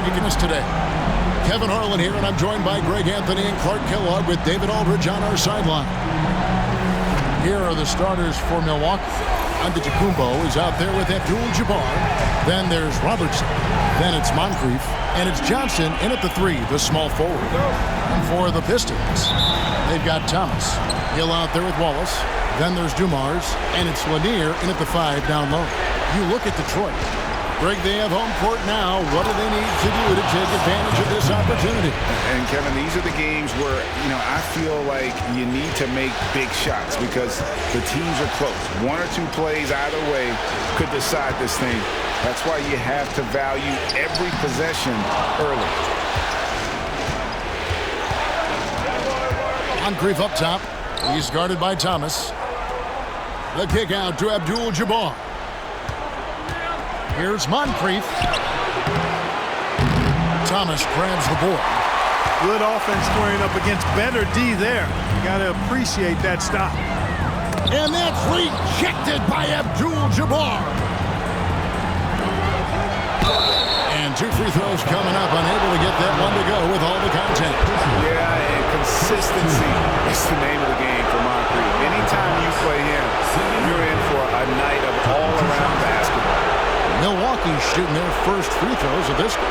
you can miss today. Kevin Harlan here, and I'm joined by Greg Anthony and Clark Kellogg with David Aldridge on our sideline. Here are the starters for Milwaukee. Antetokounmpo is out there with Abdul-Jabbar. Then there's Robertson. Then it's Moncrief. And it's Johnson in at the 3, the small forward. And for the Pistons, they've got Thomas. Hill out there with Wallace. Then there's Dumars. And it's Lanier in at the 5 down low. You look at Detroit. Greg, they have home court now. What do they need to do to take advantage of this opportunity? And Kevin, these are the games where, I feel like you need to make big shots because the teams are close. 1 or 2 plays either way could decide this thing. That's why you have to value every possession early. Moncrief up top. He's guarded by Thomas. The kick out to Abdul-Jabbar. Here's Moncrief. Thomas grabs the board. Good offense squaring up against better D there. You got to appreciate that stop. And that's rejected by Abdul-Jabbar. And 2 free throws coming up. Unable to get that one to go with all the contact. Yeah, and consistency is the name of the game for Moncrief. Anytime you play him, you're in for a night of all-around basketball. Milwaukee shooting their first free throws of this game.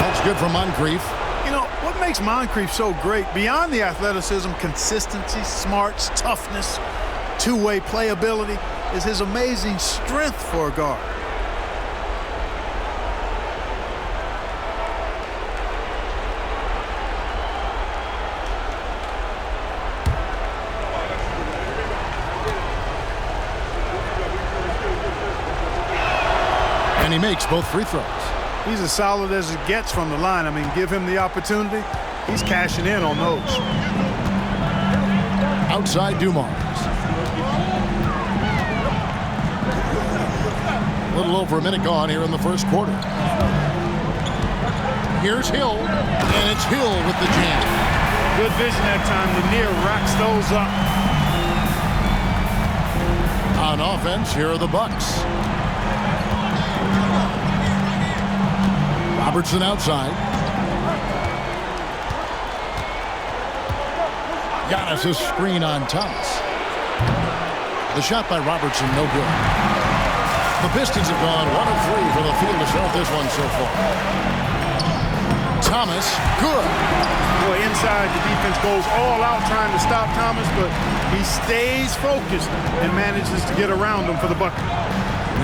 That's good for Moncrief. What makes Moncrief so great, beyond the athleticism, consistency, smarts, toughness, two-way playability, is his amazing strength for a guard. And he makes both free throws. He's as solid as it gets from the line. Give him the opportunity. He's cashing in on those. Outside Dumars. A little over a minute gone here in the first quarter. Here's Hill, and it's Hill with the jam. Good vision that time. Lanier racks those up. On offense, here are the Bucks. Robertson outside. Giannis a screen on Thomas. The shot by Robertson, no good. The Pistons have gone 1 of 3 from the field to start this one so far. Thomas, good. Boy, inside the defense goes all out trying to stop Thomas, but he stays focused and manages to get around him for the bucket.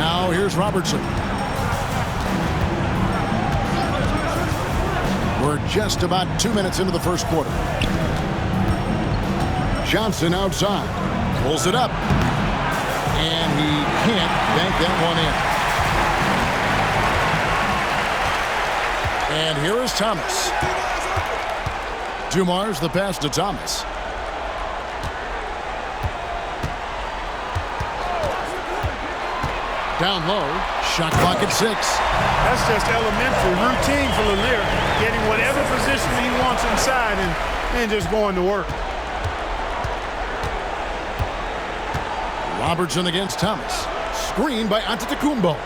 Now here's Robertson. We're just about 2 minutes into the first quarter. Johnson outside. Pulls it up. And he can't bank that one in. And here is Thomas. Dumars the pass to Thomas. Down low. Shot clock at 6. That's just elementary routine for Lanier. Getting whatever position he wants inside and just going to work. Robertson against Thomas. Screen by Antetokounmpo.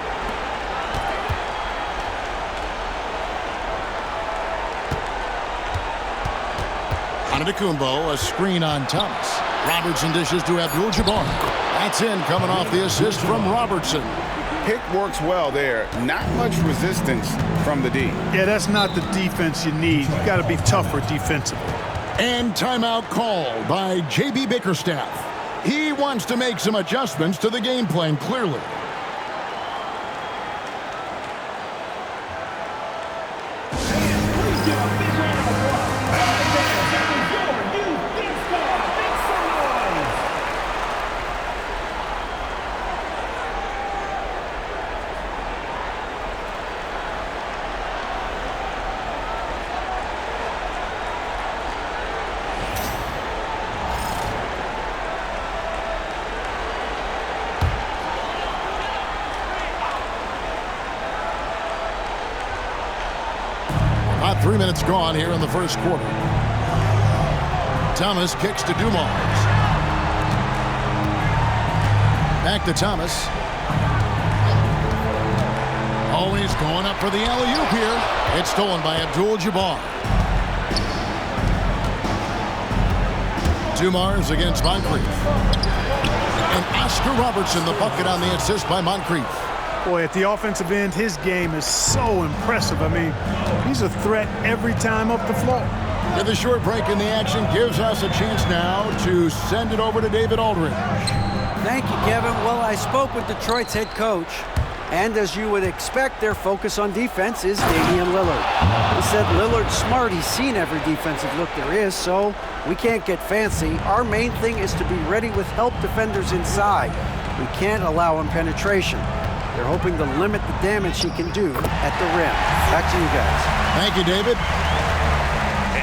Antetokounmpo, a screen on Thomas. Robertson dishes to Abdul-Jabbar. That's in, coming off the assist from Robertson. Pick works well there. Not much resistance from the D. Yeah, that's not the defense you need. You got to be tougher defensively. And timeout called by J.B. Bickerstaff. He wants to make some adjustments to the game plan, clearly. 3 minutes gone here in the first quarter. Thomas kicks to Dumars. Back to Thomas. Always going up for the alley-oop here. It's stolen by Abdul-Jabbar. Dumars against Moncrief. And Oscar Robertson, the bucket on the assist by Moncrief. Boy, at the offensive end, his game is so impressive. I mean, he's a threat every time up the floor. And the short break in the action gives us a chance now to send it over to David Aldridge. Thank you, Kevin. Well, I spoke with Detroit's head coach, and as you would expect, their focus on defense is Damian Lillard. He said Lillard's smart. He's seen every defensive look there is, so we can't get fancy. Our main thing is to be ready with help defenders inside. We can't allow him penetration. They're hoping to limit the damage he can do at the rim. Back to you guys. Thank you, David.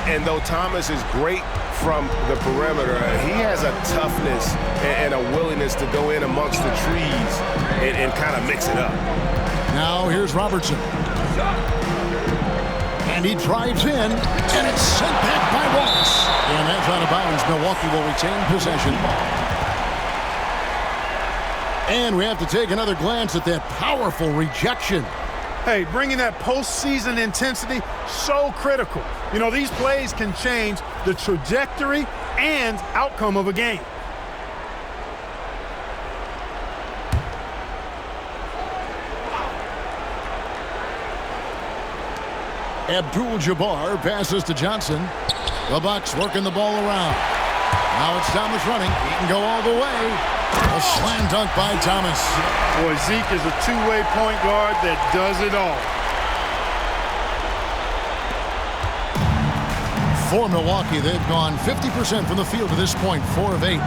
And though Thomas is great from the perimeter, he has a toughness and a willingness to go in amongst the trees and kind of mix it up. Now here's Robertson. And he drives in, and it's sent back by Wallace. And that's out of bounds. Milwaukee will retain possession. And we have to take another glance at that powerful rejection. Hey, bringing that postseason intensity, so critical. You know, these plays can change the trajectory and outcome of a game. Abdul-Jabbar passes to Johnson. The Bucks working the ball around. Now it's Thomas running. He can go all the way. A slam dunk by Thomas. Boy, Zeke is a two-way point guard that does it all. For Milwaukee, they've gone 50% from the field to this point, 4 of 8.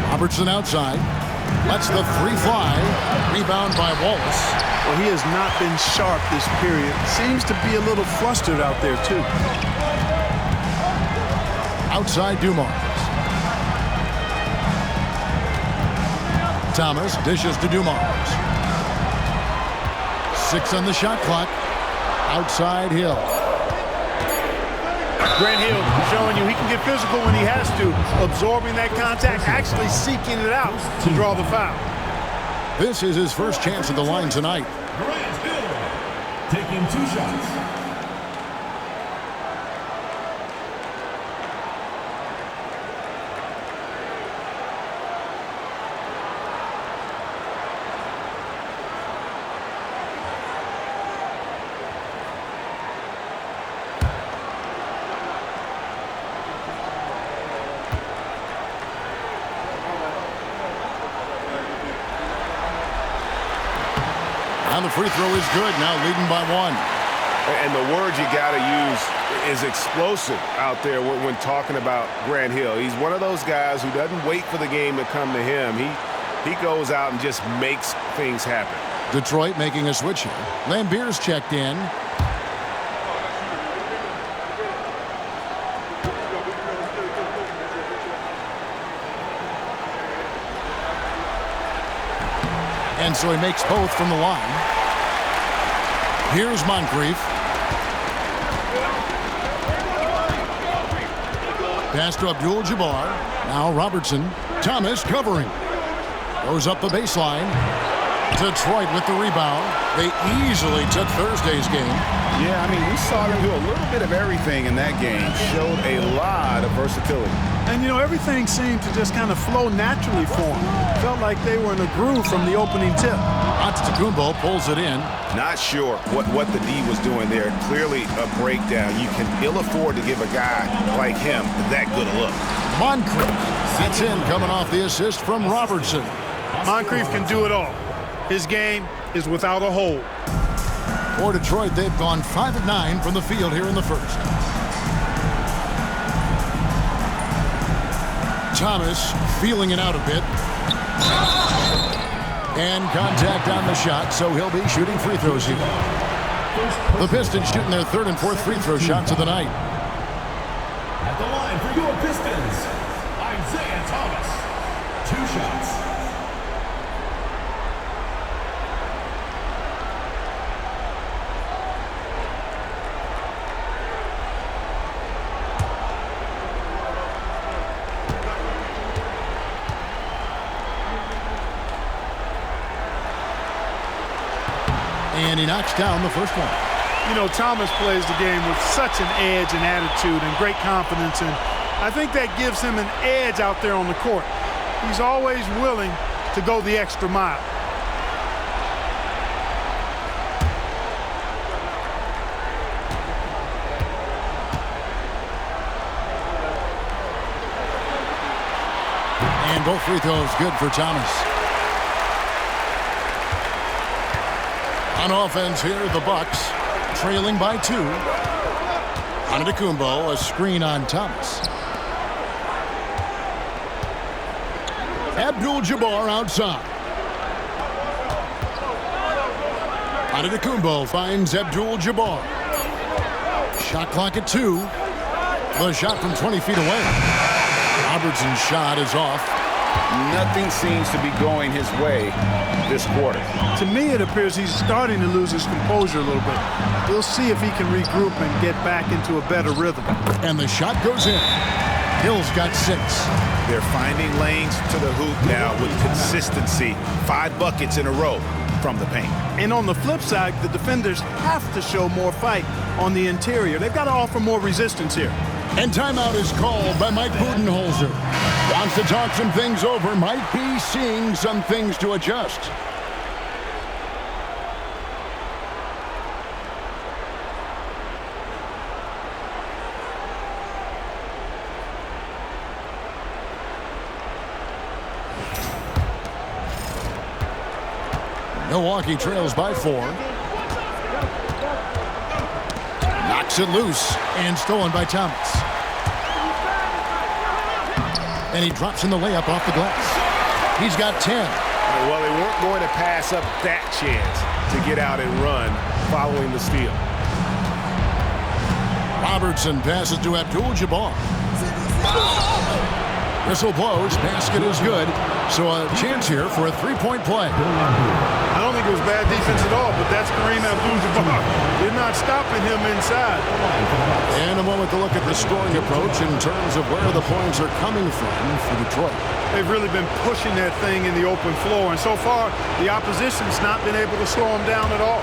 Robertson outside. Lets the three fly. Rebound by Wallace. Well, he has not been sharp this period. Seems to be a little flustered out there, too. Outside Dumars. Thomas dishes to Dumars. 6 on the shot clock. Outside Hill. Grant Hill showing you he can get physical when he has to, absorbing that contact, actually seeking it out to draw the foul. This is his first chance at the line tonight. Grant Hill taking 2 shots. And the free throw is good, now leading by 1. And the word you got to use is explosive out there when talking about Grant Hill. He's one of those guys who doesn't wait for the game to come to him. He goes out and just makes things happen. Detroit making a switch here. Lambier's checked in. And so he makes both from the line. Here's Moncrief. Pass to Abdul-Jabbar. Now Robertson. Thomas covering. Goes up the baseline. Detroit with the rebound. They easily took Thursday's game. Yeah, I mean, we saw them do a little bit of everything in that game. Showed a lot of versatility. And, you know, everything seemed to just kind of flow naturally for them. Felt like they were in a groove from the opening tip. Antetokounmpo pulls it in. Not sure what the D was doing there. Clearly a breakdown. You can ill afford to give a guy like him that good a look. Moncrief. That's in, coming off the assist from Robertson. Moncrief can do it all. His game is without a hole. For Detroit, they've gone 5 of 9 from the field here in the first. Thomas feeling it out a bit. And contact on the shot, so he'll be shooting free throws here. The Pistons shooting their 3rd and 4th free throw shots of the night. At the line for your Pistons, Isaiah Thomas. 2 shots. And he knocks down the first one. You know, Thomas plays the game with such an edge and attitude and great confidence, and I think that gives him an edge out there on the court. He's always willing to go the extra mile. And both free throws good for Thomas. On offense here, the Bucks trailing by 2. Antetokounmpo, a screen on Thomas. Abdul-Jabbar outside. Antetokounmpo finds Abdul-Jabbar. Shot clock at 2. The shot from 20 feet away. Robertson's shot is off. Nothing seems to be going his way this quarter. To me, it appears he's starting to lose his composure a little bit. We'll see if he can regroup and get back into a better rhythm. And the shot goes in. Hill's got 6. They're finding lanes to the hoop now with consistency. 5 buckets in a row from the paint. And on the flip side, the defenders have to show more fight on the interior. They've got to offer more resistance here. And timeout is called by Mike Budenholzer. Wants to talk some things over. Might be seeing some things to adjust. Milwaukee trails by 4. Knocks it loose and stolen by Thomas. And he drops in the layup off the glass. He's got 10. Well, they weren't going to pass up that chance to get out and run following the steal. Robertson passes to Abdul-Jabbar. Whistle blows. Basket is good. So a chance here for a 3-point play. I don't think it was bad defense at all, but that's Kareem Abdul-Jabbar. Did not stopping him inside. And a moment to look at the scoring approach in terms of where the points are coming from for Detroit. They've really been pushing that thing in the open floor, and so far the opposition's not been able to slow them down at all.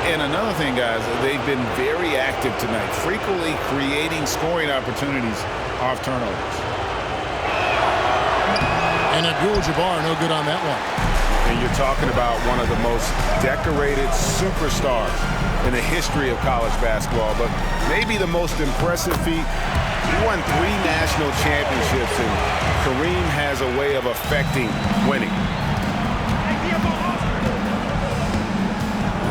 And another thing, guys, they've been very active tonight, frequently creating scoring opportunities off turnovers. And Abdul-Jabbar no good on that one. And you're talking about one of the most decorated superstars in the history of college basketball, but maybe the most impressive feat. He won 3 national championships, and Kareem has a way of affecting winning.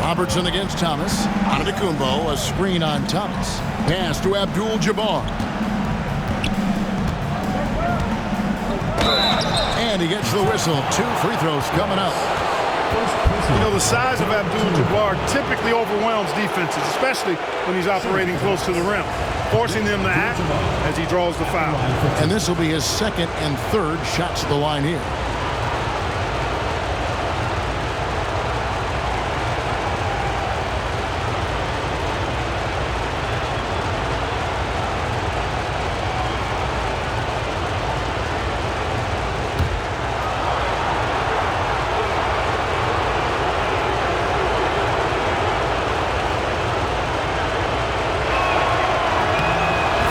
Robertson against Thomas. Antetokounmpo, a screen on Thomas. Pass to Abdul-Jabbar. And he gets the whistle. 2 free throws coming up. You know, the size of Abdul-Jabbar typically overwhelms defenses, especially when he's operating close to the rim, forcing them to act as he draws the foul. And this will be his 2nd and 3rd shots at the line here.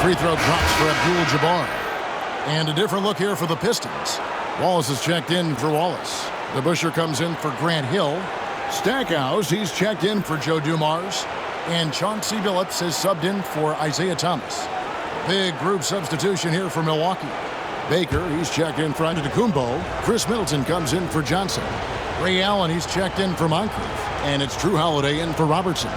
Free throw drops for Abdul-Jabbar. And a different look here for the Pistons. Wallace is checked in for Wallace. DeBusschere comes in for Grant Hill. Stackhouse, he's checked in for Joe Dumars. And Chauncey Billups has subbed in for Isaiah Thomas. Big group substitution here for Milwaukee. Baker, he's checked in for Antetokounmpo. Chris Middleton comes in for Johnson. Ray Allen, he's checked in for Moncrief. And it's Drew Holiday in for Robertson.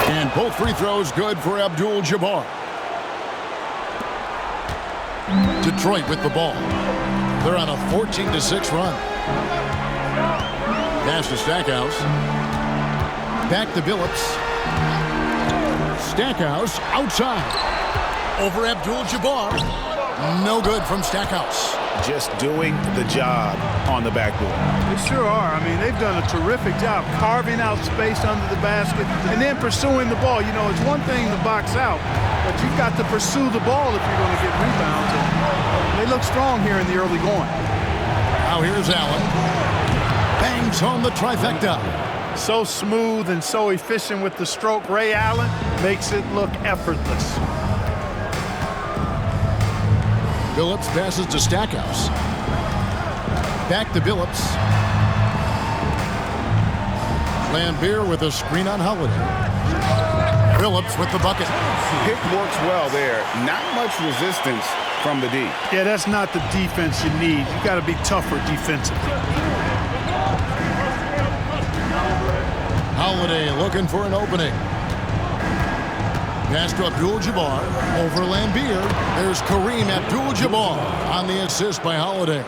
And both free throws good for Abdul-Jabbar. Detroit with the ball. They're on a 14-6 run. Pass to Stackhouse. Back to Billups. Stackhouse outside. Over Abdul-Jabbar. No good from Stackhouse. Just doing the job on the backboard. They sure are. I mean, they've done a terrific job carving out space under the basket and then pursuing the ball. You know, it's one thing to box out, but you've got to pursue the ball if you're going to get rebounds. And they look strong here in the early going. Now here's Allen. Bangs home the trifecta. So smooth and so efficient with the stroke. Ray Allen makes it look effortless. Billups passes to Stackhouse. Back to Billups. Lambeer with a screen on Holiday. Billups with the bucket. Pick works well there. Not much resistance from the D. Yeah, that's not the defense you need. You got to be tougher defensively. Holiday looking for an opening. Pass to Abdul-Jabbar over Lambeer. There's Kareem Abdul-Jabbar on the assist by Holiday.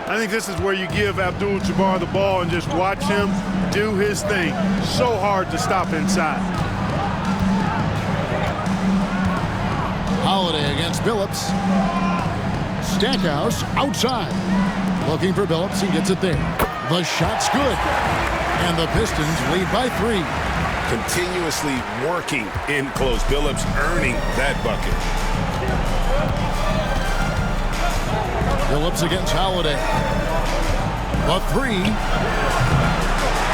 I think this is where you give Abdul-Jabbar the ball and just watch him do his thing. So hard to stop inside. Holiday against Billups. Stackhouse outside. Looking for Billups. He gets it there. The shot's good. And the Pistons lead by 3. Continuously working in close. Billups earning that bucket. Billups against Holiday. The 3.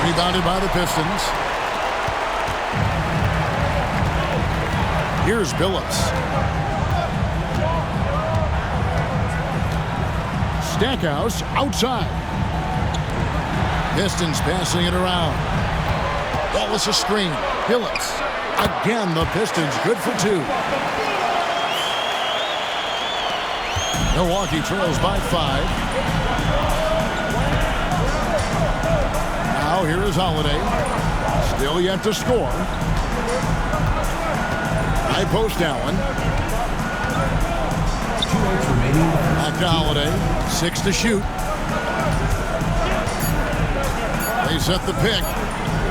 Rebounded by the Pistons. Here's Billups. Stackhouse outside. Pistons passing it around. Wallace a screen. Billups. Again, the Pistons good for 2. Milwaukee trails by 5. Now here is Holiday. Still yet to score. High post Allen. Back to Holiday. 6 to shoot. They set the pick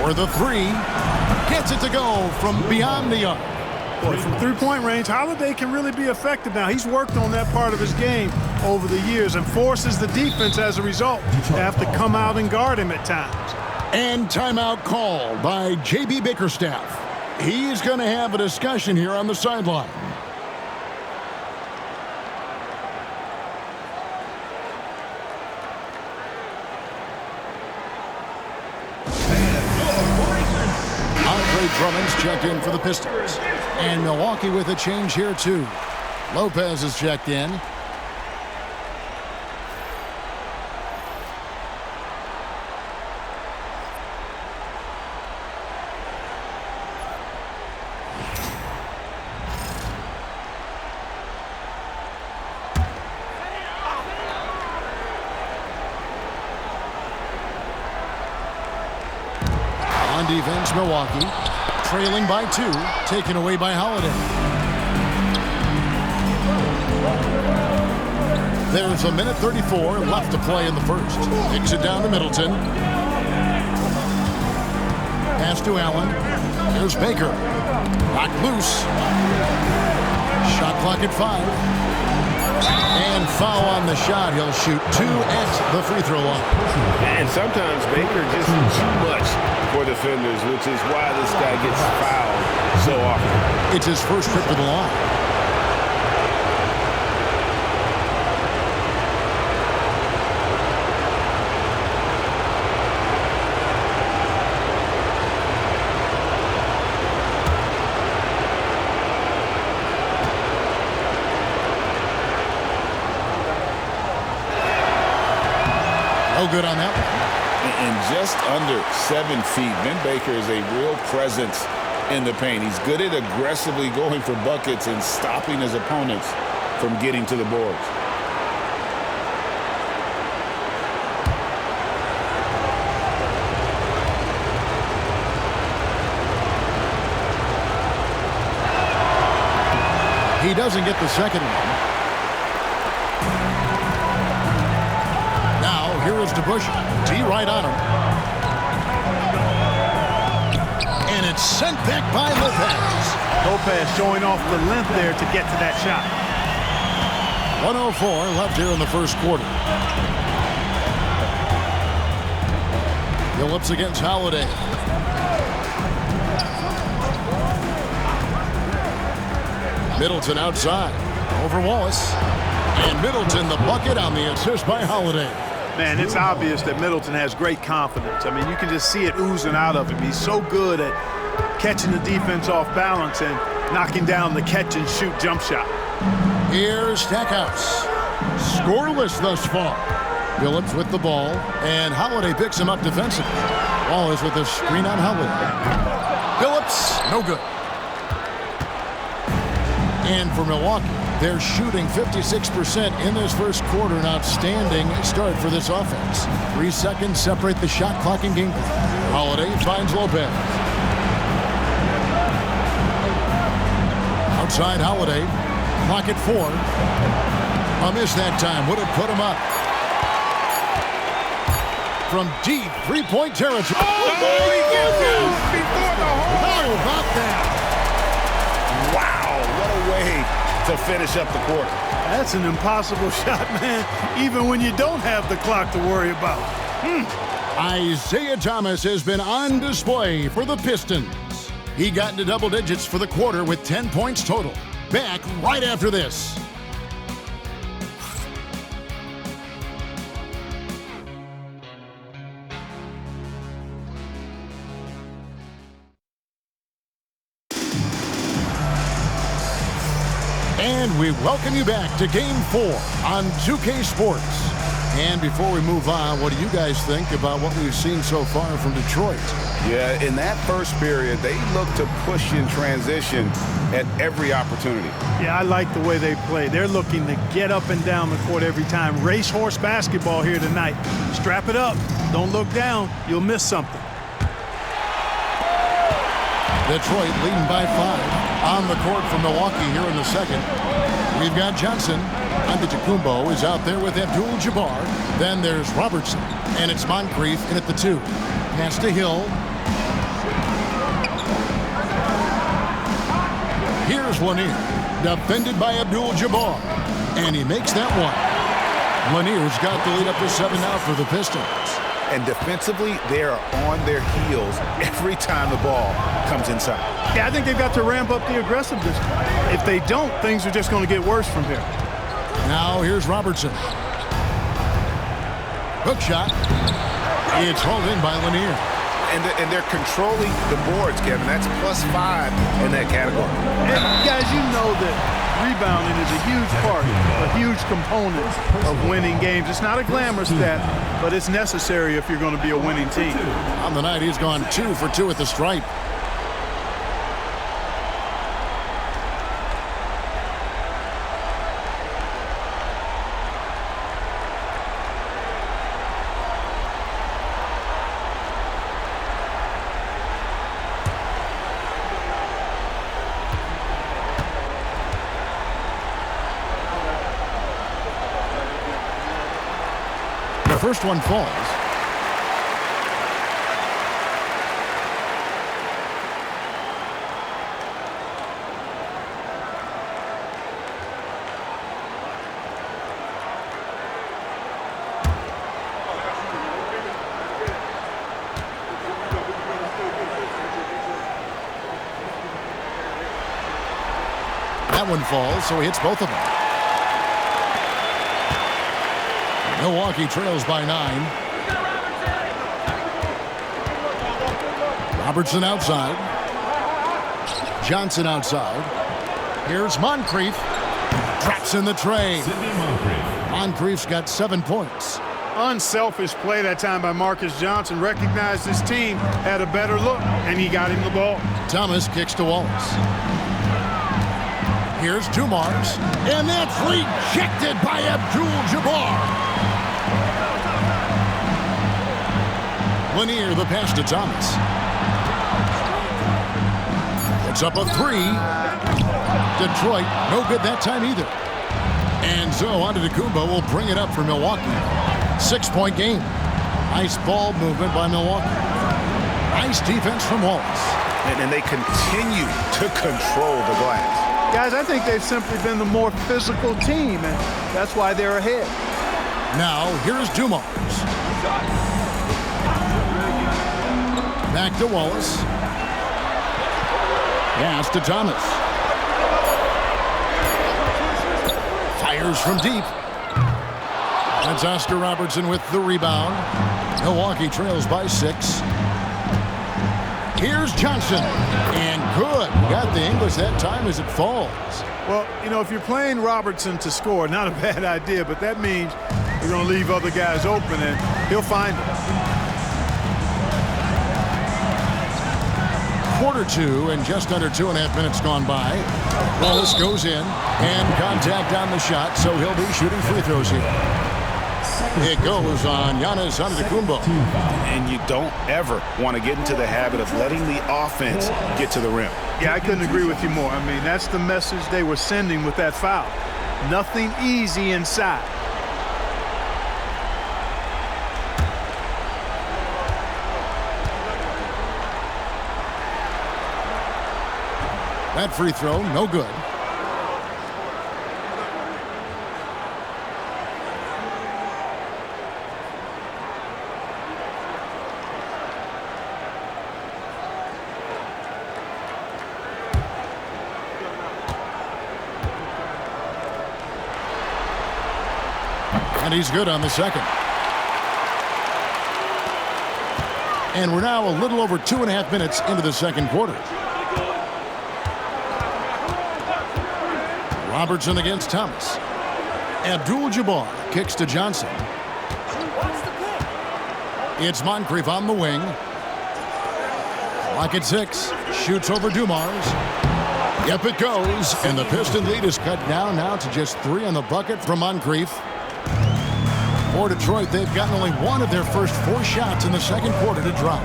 for the 3. Gets it to go from beyond the arc. Boy, from three-point range, Holiday can really be effective now. He's worked on that part of his game over the years and forces the defense as a result to have to come out and guard him at times. And timeout called by J.B. Bickerstaff. He's going to have a discussion here on the sideline. Drummond's checked in for the Pistons. And Milwaukee with a change here, too. Lopez is checked in. On defense, Milwaukee. Trailing by 2, taken away by Holiday. There's a minute 34 left to play in the first. Kicks it down to Middleton. Pass to Allen. Here's Baker. Knocked loose. Shot clock at 5. And foul on the shot. He'll shoot 2 at the free throw line. And sometimes Baker just too much for defenders, which is why this guy gets fouled so often. It's his first trip to the line. No good on that one. And just under 7 feet. Ben Baker is a real presence in the paint. He's good at aggressively going for buckets and stopping his opponents from getting to the boards. He doesn't get the second one. Now, here is DeBusschere. T right on him. And it's sent back by Lopez. Lopez showing off the length there to get to that shot. 1:04 left here in the first quarter. Billups against Holiday. Middleton outside. Over Wallace. And Middleton the bucket on the assist by Holiday. Man, it's obvious that Middleton has great confidence. I mean, you can just see it oozing out of him. He's so good at catching the defense off balance and knocking down the catch-and-shoot jump shot. Here's Stackhouse. Scoreless thus far. Phillips with the ball, and Holiday picks him up defensively. Wallace with a screen on Holiday. Phillips, no good. And for Milwaukee, they're shooting 56% in this first quarter. An outstanding start for this offense. 3 seconds separate the shot clock and game clock. Holiday finds Lopez. Outside Holiday. Clock at 4. A miss that time. Would have put him up. From deep three-point territory. Oh, he gets out before the hole. How about that? Wow, what a way to finish up the quarter. That's an impossible shot, man, even when you don't have the clock to worry about. Isaiah Thomas has been on display for the Pistons. He got into double digits for the quarter with 10 points total. Back right after this. And we welcome you back to Game 4 on 2K Sports. And before we move on, what do you guys think about what we've seen so far from Detroit? Yeah, in that first period, they looked to push in transition at every opportunity. Yeah, I like the way they play. They're looking to get up and down the court every time. Racehorse basketball here tonight. Strap it up. Don't look down. You'll miss something. Detroit leading by 5 on the court from Milwaukee here in the second. We've got Johnson. Antetokounmpo is out there with Abdul-Jabbar. Then there's Robertson, and it's Moncrief in at the 2. Pass to Hill. Here's Lanier, defended by Abdul-Jabbar, and he makes that one. Lanier's got the lead up to 7 now for the Pistons. And defensively, they are on their heels every time the ball comes inside. Yeah, I think they've got to ramp up the aggressiveness. If they don't, things are just going to get worse from here. Now here's Robertson. Hook shot. It's hauled in by Lanier. And they're controlling the boards, Kevin. That's +5 in that category. And guys, you know that rebounding is a huge part, a huge component of winning games. It's not a glamorous stat, but it's necessary if you're going to be a winning team. On the night, he's gone 2 for 2 at the stripe. The first one falls. That one falls, so he hits both of them. Milwaukee trails by 9. Robertson outside. Johnson outside. Here's Moncrief. Drops in the tray. Moncrief's got 7 points. Unselfish play that time by Marcus Johnson. Recognized his team had a better look, and he got him the ball. Thomas kicks to Wallace. Here's Dumars. And that's rejected by Abdul-Jabbar. Lanier, the pass to Thomas. It's up a 3. Detroit, no good that time either. And so Antetokounmpo will bring it up for Milwaukee. 6-point game. Nice ball movement by Milwaukee. Nice defense from Wallace. And they continue to control the glass. Guys, I think they've simply been the more physical team, and that's why they're ahead. Now, here's Dumars. Back to Wallace. Pass to Thomas. Fires from deep. That's Oscar Robertson with the rebound. Milwaukee trails by 6. Here's Johnson. And good. Got the English that time as it falls. Well, you know, if you're playing Robertson to score, not a bad idea, but that means you're going to leave other guys open, and he'll find them. Quarter 2 and just under 2.5 minutes gone by. Wallace goes in and contact on the shot, so he'll be shooting free throws here. It goes on Giannis Antetokounmpo. And you don't ever want to get into the habit of letting the offense get to the rim. Yeah, I couldn't agree with you more. I mean, that's the message they were sending with that foul. Nothing easy inside. That free throw, no good. And he's good on the second. And we're now a little over 2.5 minutes into the second quarter. Robertson against Thomas. Abdul-Jabbar kicks to Johnson. It's Moncrief on the wing. Clock at 6. Shoots over Dumars. Yep, it goes. And the Piston lead is cut down now to just 3 on the bucket from Moncrief. For Detroit, they've gotten only 1 of their first 4 shots in the second quarter to drop.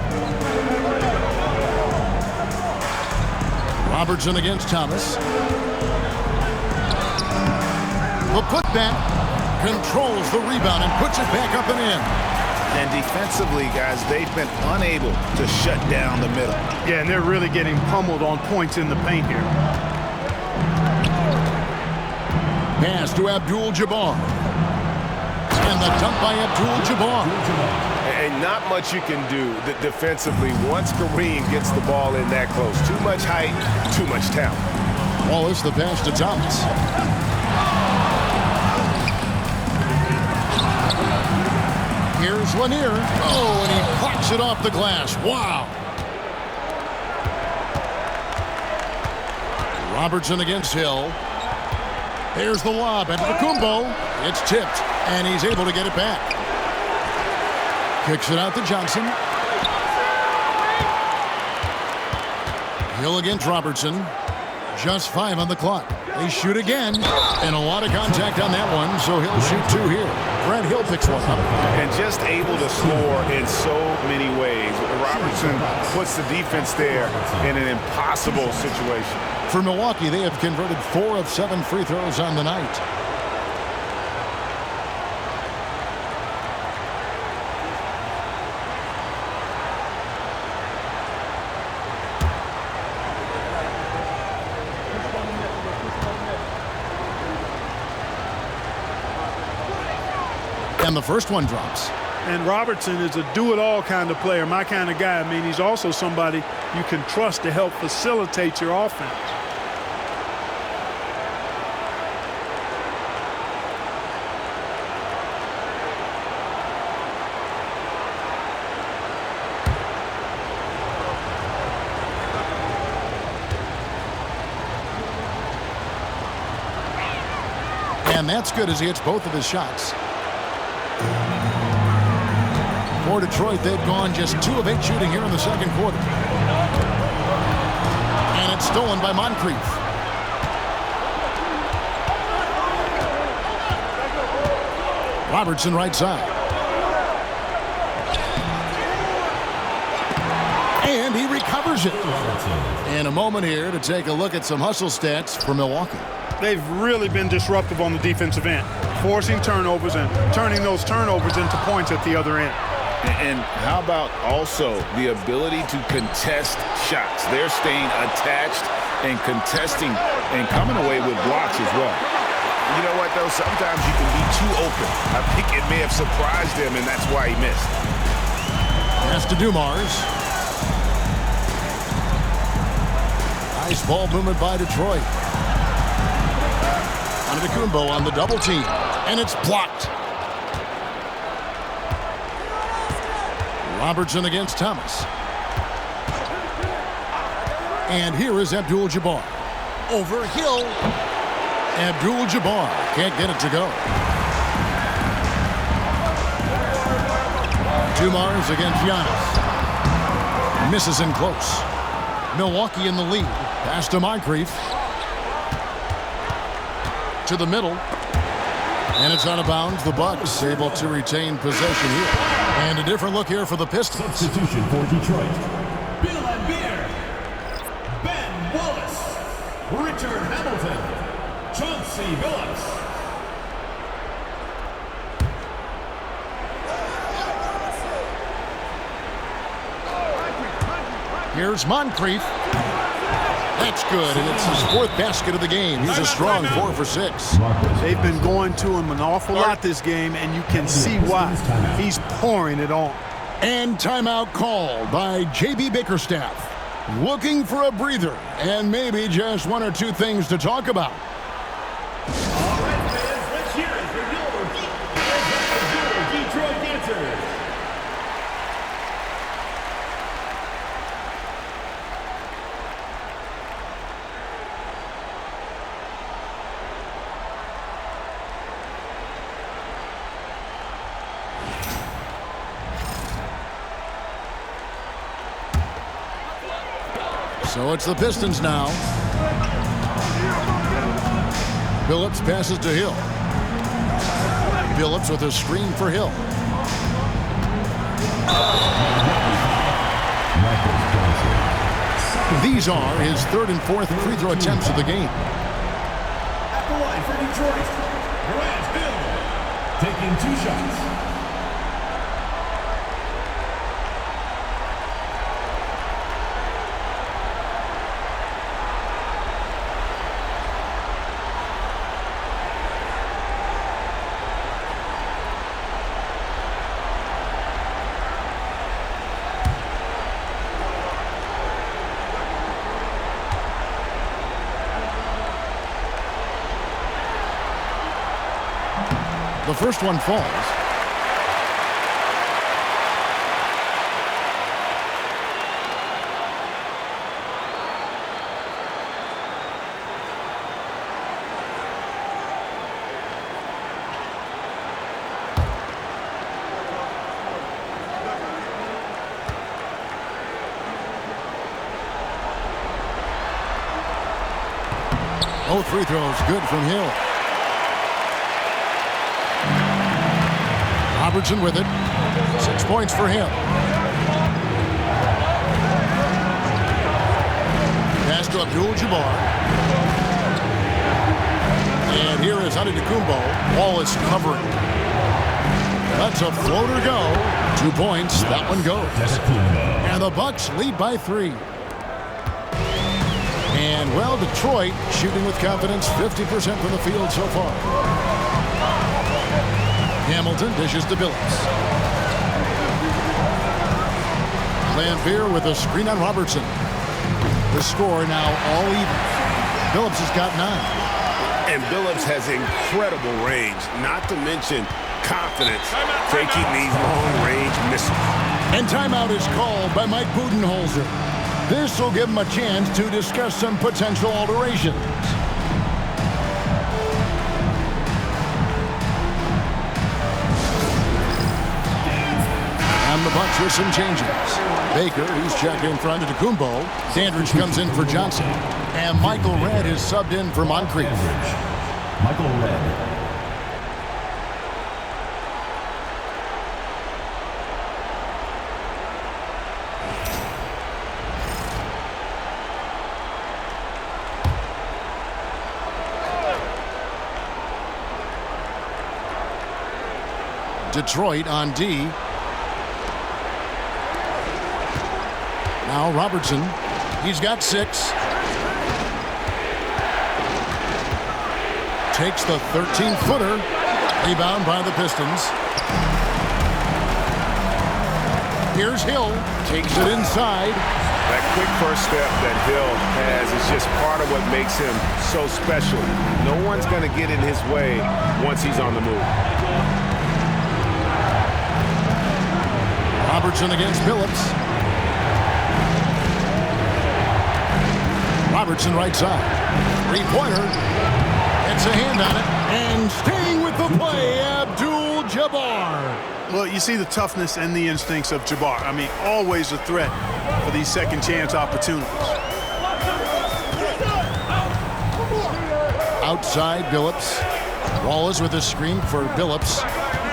Robertson against Thomas. The putback controls the rebound and puts it back up and in. And defensively, guys, they've been unable to shut down the middle. Yeah, and they're really getting pummeled on points in the paint here. Pass to Abdul-Jabbar. And the dunk by Abdul-Jabbar. And not much you can do defensively once Kareem gets the ball in that close. Too much height, too much talent. Wallace the pass to Thomas. Here's Lanier. Oh, and he pops it off the glass. Wow. Robertson against Hill. Here's the lob into the Kumbo. It's tipped, and he's able to get it back. Kicks it out to Johnson. Hill against Robertson. Just 5 on the clock. They shoot again, and a lot of contact on that one, so he'll shoot 2 here. Brad Hill picks one up. And just able to score in so many ways. Robertson puts the defense there in an impossible situation. For Milwaukee, they have converted 4 of 7 free throws on the night. And the first one drops. And Robertson is a do-it-all kind of player, my kind of guy. I mean, he's also somebody you can trust to help facilitate your offense. And that's good as he hits both of his shots. For Detroit, they've gone just 2 of 8 shooting here in the second quarter. And it's stolen by Moncrief. Robertson right side. And he recovers it. In a moment here to take a look at some hustle stats for Milwaukee. They've really been disruptive on the defensive end, forcing turnovers and turning those turnovers into points at the other end. And how about also the ability to contest shots? They're staying attached and contesting and coming away with blocks as well. You know what, though? Sometimes you can be too open. I think it may have surprised him, and that's why he missed. Pass to Dumars. Nice ball movement by Detroit. Antetokounmpo on the double team, and it's blocked. Robertson against Thomas. And here is Abdul-Jabbar. Over Hill. Abdul-Jabbar can't get it to go. Dumars against Giannis. Misses in close. Milwaukee in the lead. Pass to Moncrief. To the middle. And it's out of bounds. The Bucks able to retain possession here. And a different look here for the Pistons. Substitution for Detroit. Bill and Beer. Ben Wallace. Richard Hamilton. Chauncey Billups. Here's Moncrief. That's good, and it's his fourth basket of the game. He's a strong 4 for 6. They've been going to him an awful lot this game, and you can see why. He's pouring it on. And timeout called by J.B. Bickerstaff. Looking for a breather and maybe just one or two things to talk about. All right, fans, let's hear it for your Detroit dancers. So it's the Pistons now. Billups passes to Hill. Billups with a screen for Hill. These are his third and fourth free throw attempts of the game. At the line for Detroit, Grant Hill, taking 2 shots. The first one falls. Both free throws good from Hill. Robertson with it. 6 points for him. Pass to Abdul-Jabbar. And here is Antetokounmpo. Wallace covering. That's a floater go. 2 points. That one goes. And the Bucks lead by 3. And, well, Detroit shooting with confidence, 50% from the field so far. Hamilton dishes to Billups. Lanphier with a screen on Robertson. The score now all even. Billups has got 9. And Billups has incredible range, not to mention confidence taking these long-range missiles. And timeout is called by Mike Budenholzer. This will give him a chance to discuss some potential alterations. And the Bucks with some changes. Baker, he's checked in for Antetokounmpo. Dandridge comes in for Johnson. And Michael Redd is subbed in for Moncrief. Michael Redd. Detroit on D. Now Robertson. He's got 6. Takes the 13-footer. Rebound by the Pistons. Here's Hill. Takes it inside. That quick first step that Hill has is just part of what makes him so special. No one's going to get in his way once he's on the move. Robertson against Billups. Robertson right side. Three-pointer. Gets a hand on it. And staying with the play, Abdul-Jabbar. Well, you see the toughness and the instincts of Jabbar. I mean, always a threat for these second chance opportunities. Outside Billups. Wallace with a screen for Billups.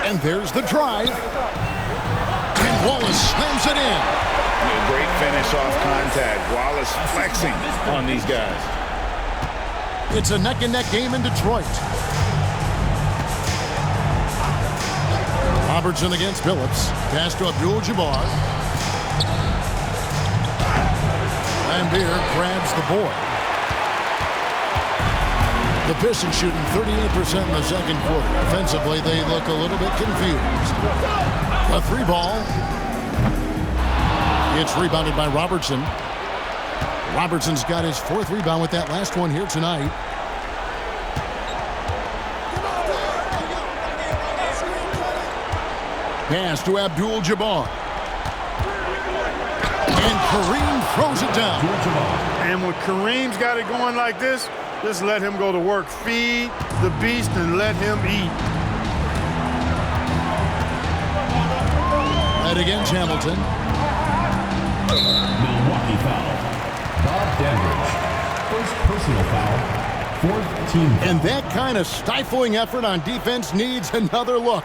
And there's the drive. And Wallace slams it in. A great finish off contact. Wallace flexing on these guys. It's a neck-and-neck game in Detroit. Robertson against Billups. Pass to Abdul-Jabbar. Lambeer grabs the board. The Pistons shooting 38% in the second quarter. Offensively, they look a little bit confused. A three ball. It's rebounded by Robertson. Robertson's got his fourth rebound with that last one here tonight. Pass to Abdul-Jabbar. And Kareem throws it down. And when Kareem's got it going like this, just let him go to work. Feed the beast and let him eat. Right against Hamilton. Milwaukee foul. Bob Dandridge. First personal foul. Fourth team foul. And that kind of stifling effort on defense needs another look.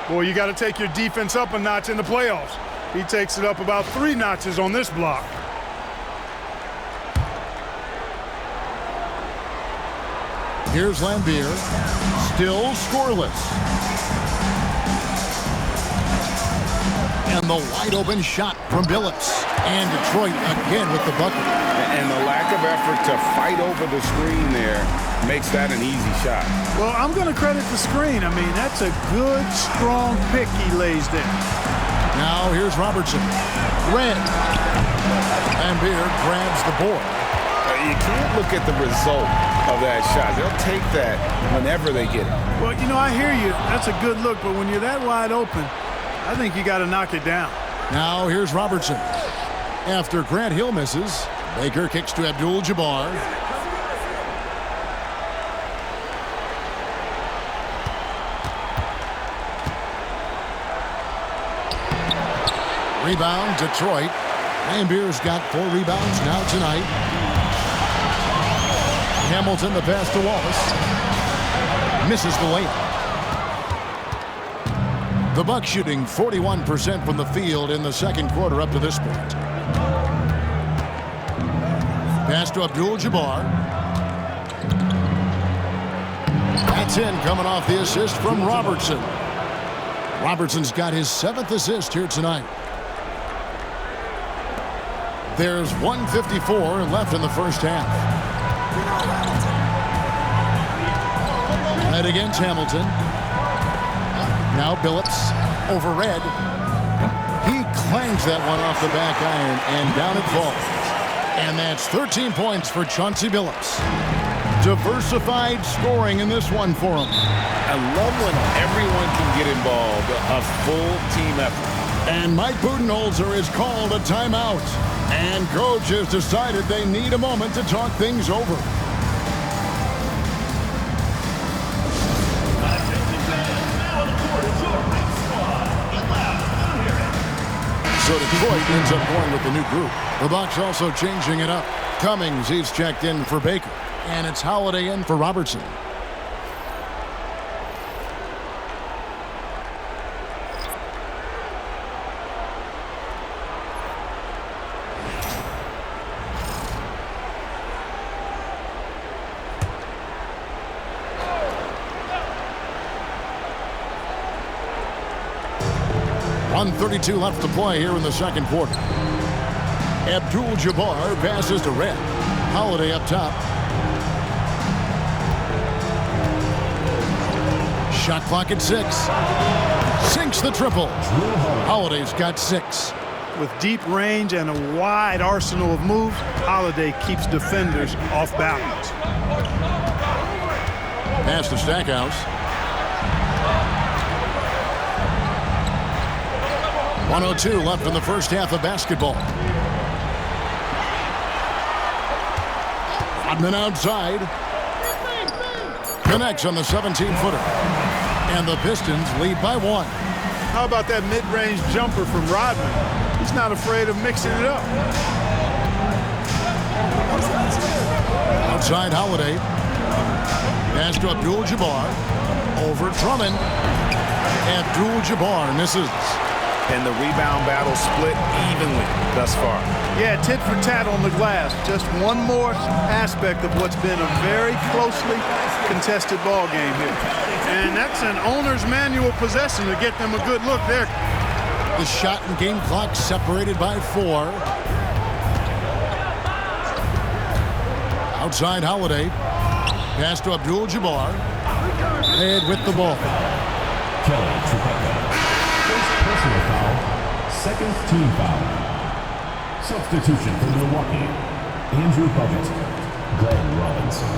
Boy, you got to take your defense up a notch in the playoffs. He takes it up about 3 notches on this block. Here's Lambeer, still scoreless. And the wide open shot from Billups. And Detroit again with the bucket. And the lack of effort to fight over the screen there makes that an easy shot. Well, I'm going to credit the screen. I mean, that's a good, strong pick he lays there. Now here's Robertson. Red. Lambeer grabs the board. You can't look at the result of that shot. They'll take that whenever they get it. Well, you know, I hear you. That's a good look, but when you're that wide open, I think you got to knock it down. Now here's Robertson. After Grant Hill misses, Baker kicks to Abdul-Jabbar. Rebound, Detroit. Lambeer's got 4 rebounds now tonight. Hamilton, the pass to Wallace. Misses the layup. The Bucks shooting 41% from the field in the second quarter up to this point. Pass to Abdul-Jabbar. That's in, coming off the assist from Robertson. Robertson's got his 7th assist here tonight. There's 1:54 left in the first half. Head against Hamilton. Now Billups over Red. He clangs that one off the back iron, and down it falls. And that's 13 points for Chauncey Billups. Diversified scoring in this one for him. I love when everyone can get involved, a full team effort. And Mike Budenholzer is called a timeout. And coach has decided they need a moment to talk things over. So Detroit ends up going with the new group. The Bucks also changing it up. Cummings, he's checked in for Baker. And it's Holiday in for Robertson. .132 left to play here in the second quarter. Abdul-Jabbar passes to Red. Holiday up top. Shot clock at 6. Sinks the triple. Holiday's got 6. With deep range and a wide arsenal of moves, Holiday keeps defenders off balance. Pass to Stackhouse. 1:02 left in the first half of basketball. Rodman outside. Connects on the 17-footer. And the Pistons lead by 1. How about that mid-range jumper from Rodman? He's not afraid of mixing it up. Outside Holiday. Pass to Abdul-Jabbar. Over Drummond. Abdul-Jabbar misses. And the rebound battle split evenly thus far. Yeah, tit for tat on the glass. Just one more aspect of what's been a very closely contested ball game here. And that's an owner's manual possession to get them a good look there. The shot and game clock separated by 4. Outside Holiday. Pass to Abdul-Jabbar. Head with the ball. Kelly Tribeca. First personal foul. Second team foul. Substitution for Milwaukee. Andrew Bogut. Greg Robinson.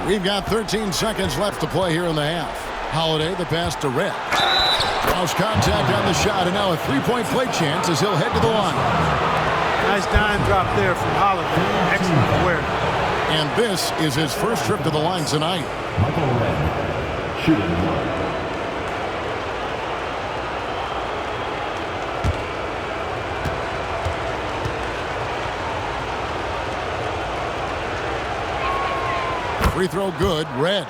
We've got 13 seconds left to play here in the half. Holiday, the pass to Red. Cross contact on the shot, and now a three-point play chance as he'll head to the line. Nice dime drop there from Holiday. Excellent awareness. And this is his first trip to the line tonight. Michael Red. Shooting 1. Free throw good, Red.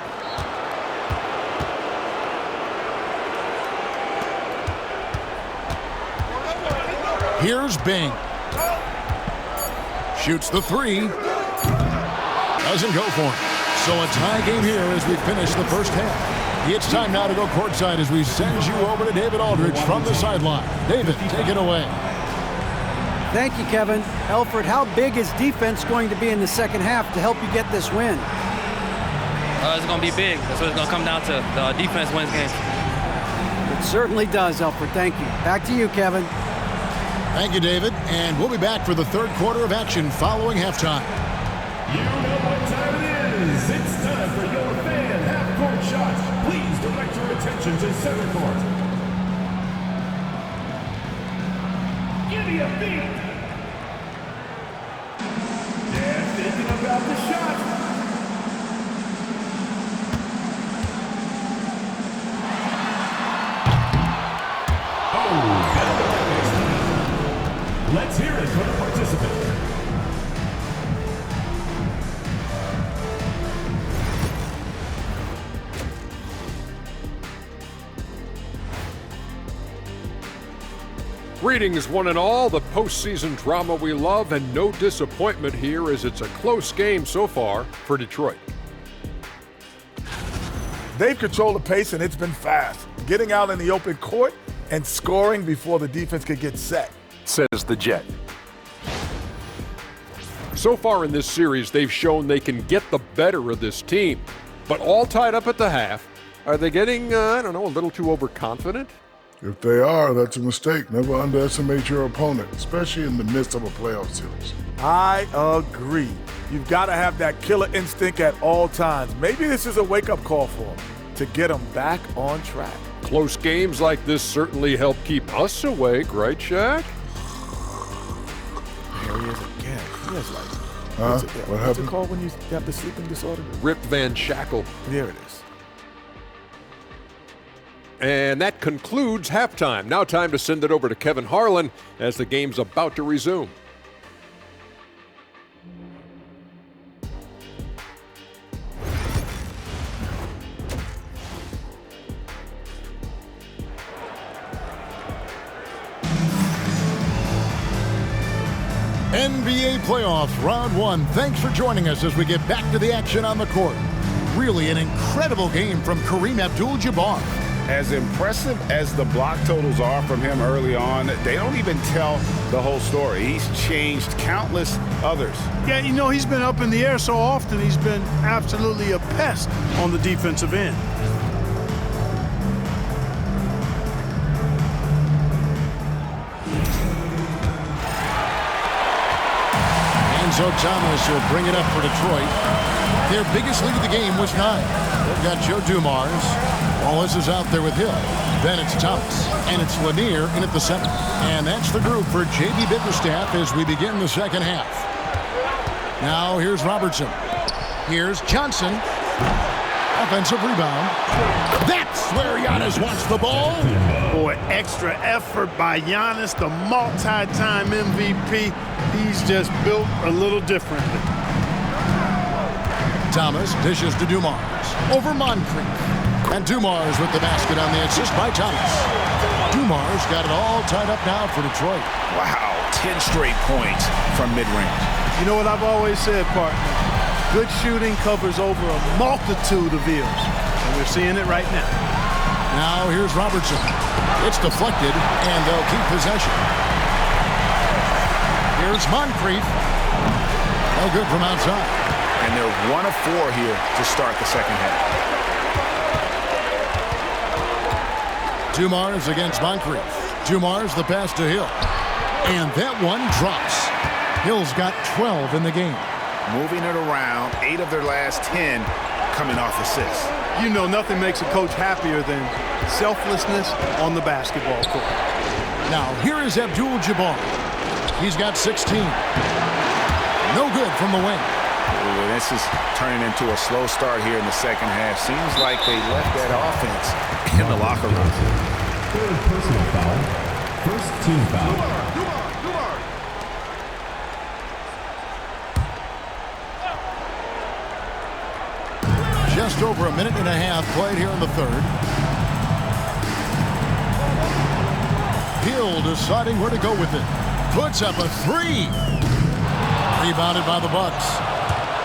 Here's Bing. Shoots the 3. Doesn't go for him. So a tie game here as we finish the first half. It's time now to go courtside as we send you over to David Aldridge from the sideline. David, take it away. Thank you, Kevin. Alfred, how big is defense going to be in the second half to help you get this win? It's going to be big. That's what it's going to come down to. The defense wins games. It certainly does, Alfred. Thank you. Back to you, Kevin. Thank you, David. And we'll be back for the third quarter of action following halftime. You know what time it is. It's time for your fan half-court shots. Please direct your attention to center court. Give me a beat. They're thinking about the shot. Let's hear it for the participant. Greetings, one and all. The postseason drama we love, and no disappointment here as it's a close game so far for Detroit. They've controlled the pace, and it's been fast. Getting out in the open court and scoring before the defense could get set. Says the Jet. So far in this series, they've shown they can get the better of this team, but all tied up at the half. Are they getting, a little too overconfident? If they are, that's a mistake. Never underestimate your opponent, especially in the midst of a playoff series. I agree. You've got to have that killer instinct at all times. Maybe this is a wake-up call for them to get them back on track. Close games like this certainly help keep us awake, right, Shaq? There he is again. He has like, What what's happened? it called when you have the sleeping disorder? Rip Van Shackle. There it is. And that concludes halftime. Now time to send it over to Kevin Harlan as the game's about to resume. NBA playoffs, round 1. Thanks for joining us as we get back to the action on the court. Really an incredible game from Kareem Abdul-Jabbar. As impressive as the block totals are from him early on, they don't even tell the whole story. He's changed countless others. Yeah, he's been up in the air so often, he's been absolutely a pest on the defensive end. Enzo Thomas will bring it up for Detroit. Their biggest lead of the game was 9. They've got Joe Dumars. Wallace is out there with Hill. Then it's Thomas. And it's Lanier in at the center. And that's the group for J.B. Bickerstaff as we begin the second half. Now here's Robertson. Here's Johnson. Offensive rebound. That's where Giannis wants the ball. Boy, extra effort by Giannis, the multi-time MVP. He's just built a little differently. Thomas dishes to Dumars. Over Moncrief. And Dumars with the basket on the assist by Thomas. Dumars got it all tied up now for Detroit. Wow, 10 straight points from mid-range. You know what I've always said, partner? Good shooting covers over a multitude of ills. And we're seeing it right now. Now here's Robertson. It's deflected, and they'll keep possession. Here's Moncrief. No good from outside. And they're 1 of 4 here to start the second half. Dumars against Moncrief. Dumars the pass to Hill. And that one drops. Hill's got 12 in the game. Moving it around, 8 of their last 10 coming off assists. You know nothing makes a coach happier than selflessness on the basketball court. Now here is Abdul-Jabbar. He's got 16. No good from the wing. Ooh, this is turning into a slow start here in the second half. Seems like they left that offense in the locker room. Third personal foul. First team foul. Just over a minute and a half played here in the third. Hill deciding where to go with it. Puts up a three. Rebounded by the Bucks.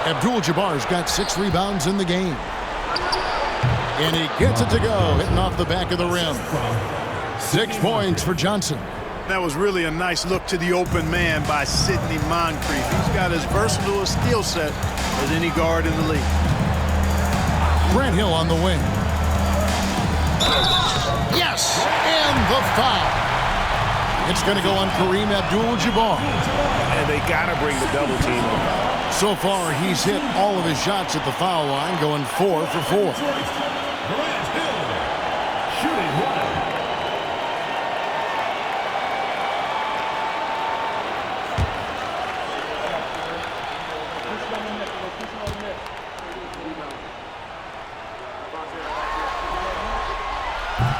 Abdul-Jabbar's got 6 rebounds in the game. And he gets it to go, hitting off the back of the rim. 6 points for Johnson. That was really a nice look to the open man by Sidney Moncrief. He's got as versatile a skill set as any guard in the league. Grant Hill on the wing. Yes, and the foul. It's going to go on Kareem Abdul-Jabbar. And they got to bring the double team on. So far, he's hit all of his shots at the foul line, going 4 for 4. Grant Hill, shooting one.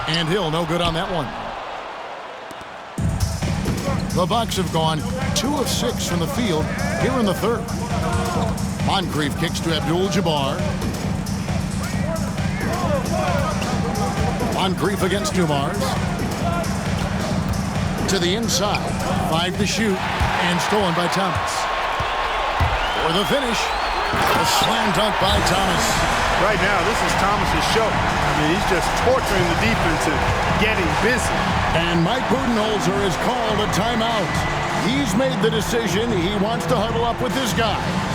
And Hill, no good on that one. The Bucks have gone 2 of 6 from the field here in the third. Moncrief kicks to Abdul-Jabbar. Moncrief against Dumars. To the inside. 5 to shoot. And stolen by Thomas. For the finish. A slam dunk by Thomas. Right now, this is Thomas's show. I mean, he's just torturing the defense and getting busy. And Mike Budenholzer has called a timeout. He's made the decision. He wants to huddle up with his guys.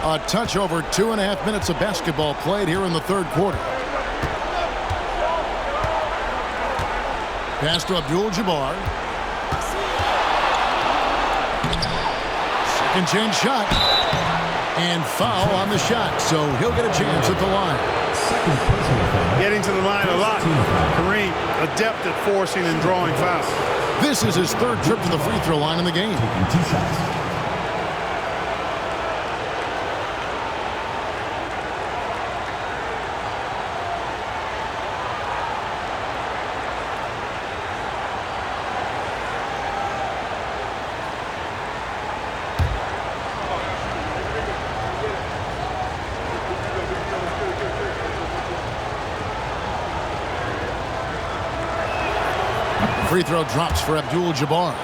A touch over 2.5 minutes of basketball played here in the third quarter. Pass to Abdul-Jabbar. Second chance shot. And foul on the shot, so he'll get a chance at the line. Getting to the line a lot. Kareem, adept at forcing and drawing fouls. This is his third trip to the free throw line in the game. Taking 2 shots. Free throw drops for Abdul-Jabbar.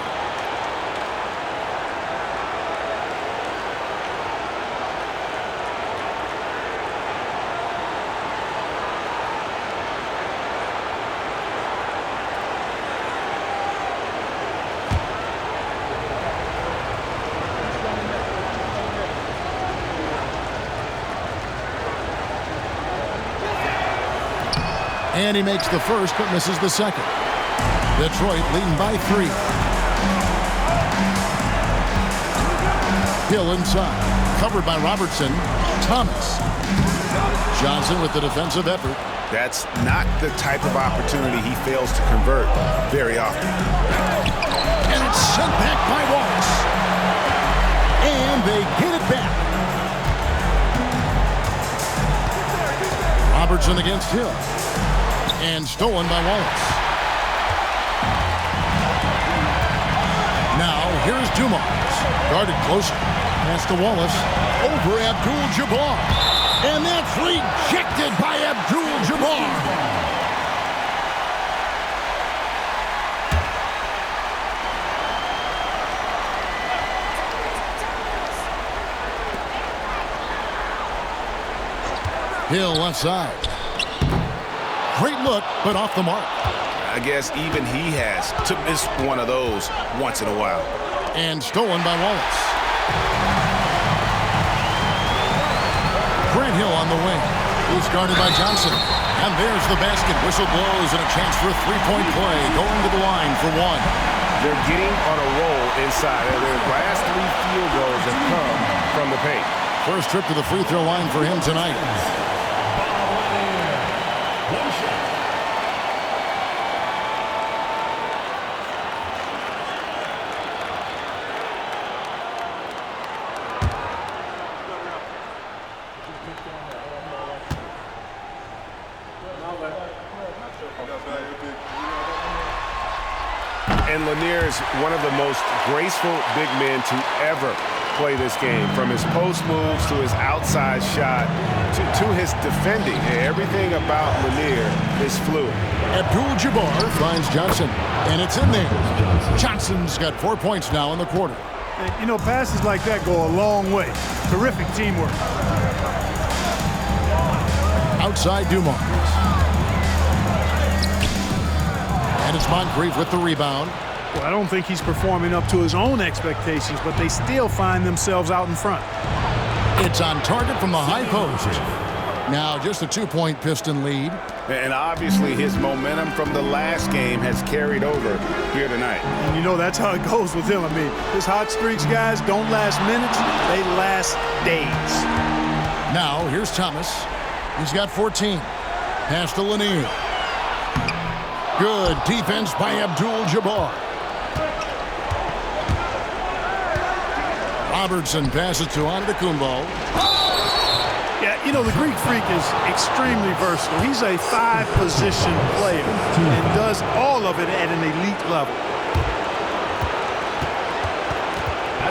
And he makes the first but misses the second. Detroit leading by 3. Hill inside. Covered by Robertson. Thomas. Johnson with the defensive effort. That's not the type of opportunity he fails to convert very often. And it's sent back by Wallace. And they get it back. Robertson against Hill. And stolen by Wallace. Now, here's Dumars. Guarded closer. Pass to Wallace. Over Abdul-Jabbar. And that's rejected by Abdul-Jabbar. Hill left side. Great look, but off the mark. I guess even he has to miss one of those once in a while. And stolen by Wallace. Grant Hill on the wing. He's guarded by Johnson. And there's the basket. Whistle blows and a chance for a three-point play. Going to the line for one. They're getting on a roll inside. Their last 3 field goals have come from the paint. First trip to the free throw line for him tonight. And Lanier is one of the most graceful big men to ever play this game. From his post moves to his outside shot to his defending. Everything about Lanier is fluid. Abdul-Jabbar finds Johnson. And it's in there. Johnson's got 4 points now in the quarter. You know, passes like that go a long way. Terrific teamwork. Outside Dumars. And it's Moncrief with the rebound. Well, I don't think he's performing up to his own expectations, but they still find themselves out in front. It's on target from the high post. Now just a 2-point Piston lead. And obviously his momentum from the last game has carried over here tonight. And you know that's how it goes with him. I mean, his hot streaks, guys, don't last minutes. They last days. Now here's Thomas. He's got 14. Pass to Lanier. Good defense by Abdul-Jabbar. Robertson passes to Antetokounmpo. Yeah, you know, the Greek Freak is extremely versatile. He's a 5-position player and does all of it at an elite level.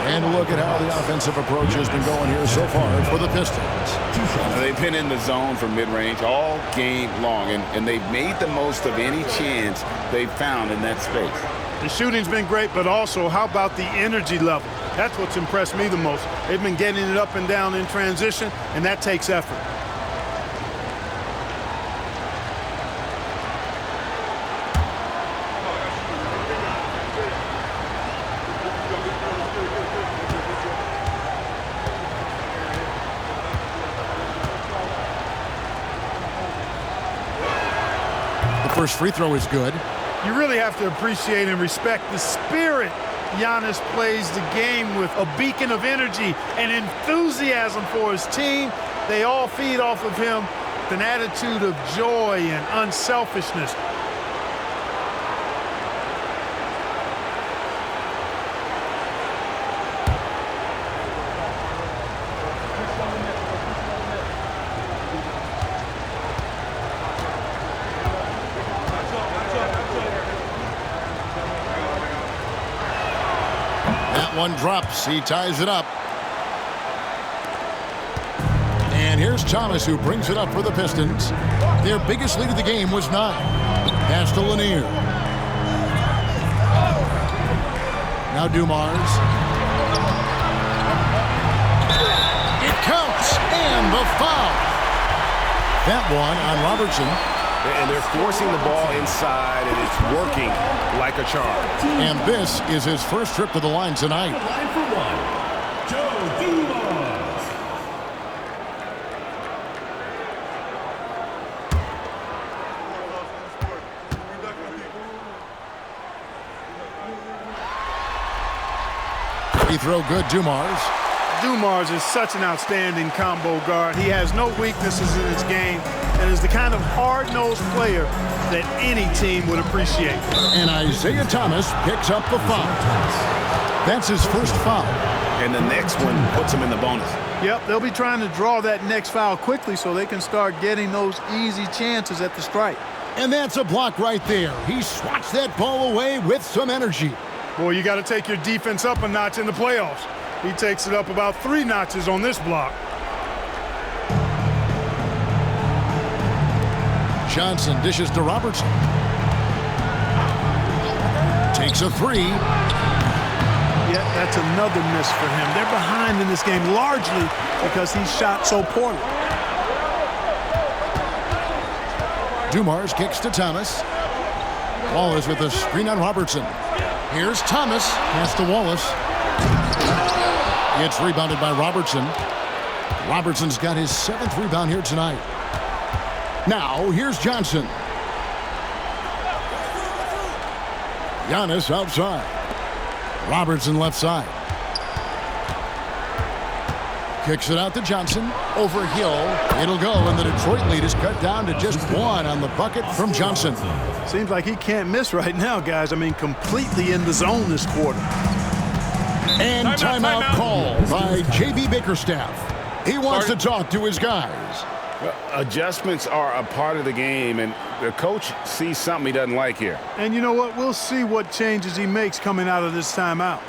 And look at how the offensive approach has been going here so far for the Pistons. They've been in the zone from mid-range all game long, and they've made the most of any chance they've found in that space. The shooting's been great, but also how about the energy level? That's what's impressed me the most. They've been getting it up and down in transition, and that takes effort. First free throw is good. You really have to appreciate and respect the spirit Giannis plays the game with. A beacon of energy and enthusiasm for his team. They all feed off of him with an attitude of joy and unselfishness. One drops. He ties it up. And here's Thomas, who brings it up for the Pistons. Their biggest lead of the game was 9. Pass to Lanier. Now Dumars. It counts. And the foul. That one on Robertson. And they're forcing the ball inside, and it's working like a charm. And this is his first trip to the line tonight. Line for one, Joe Dumars. Free throw good, Dumars. Dumars is such an outstanding combo guard. He has no weaknesses in his game and is the kind of hard-nosed player that any team would appreciate. And Isaiah Thomas picks up the foul. That's his first foul. And the next one puts him in the bonus. Yep, they'll be trying to draw that next foul quickly so they can start getting those easy chances at the strike. And that's a block right there. He swats that ball away with some energy. Boy, you got to take your defense up a notch in the playoffs. He takes it up about 3 notches on this block. Johnson dishes to Robertson. Takes a 3. Yeah, that's another miss for him. They're behind in this game largely because he shot so poorly. Dumars kicks to Thomas. Wallace with a screen on Robertson. Here's Thomas. Pass to Wallace. It's rebounded by Robertson. Robertson's got his 7th rebound here tonight. Now, here's Johnson. Giannis outside. Robertson left side. Kicks it out to Johnson. Over Hill. It'll go, and the Detroit lead is cut down to just 1 on the bucket from Johnson. Seems like he can't miss right now, guys. I mean, completely in the zone this quarter. And timeout called by J.B. Bickerstaff. He wants to talk to his guys. Well, adjustments are a part of the game, and the coach sees something he doesn't like here. And you know what? We'll see what changes he makes coming out of this timeout.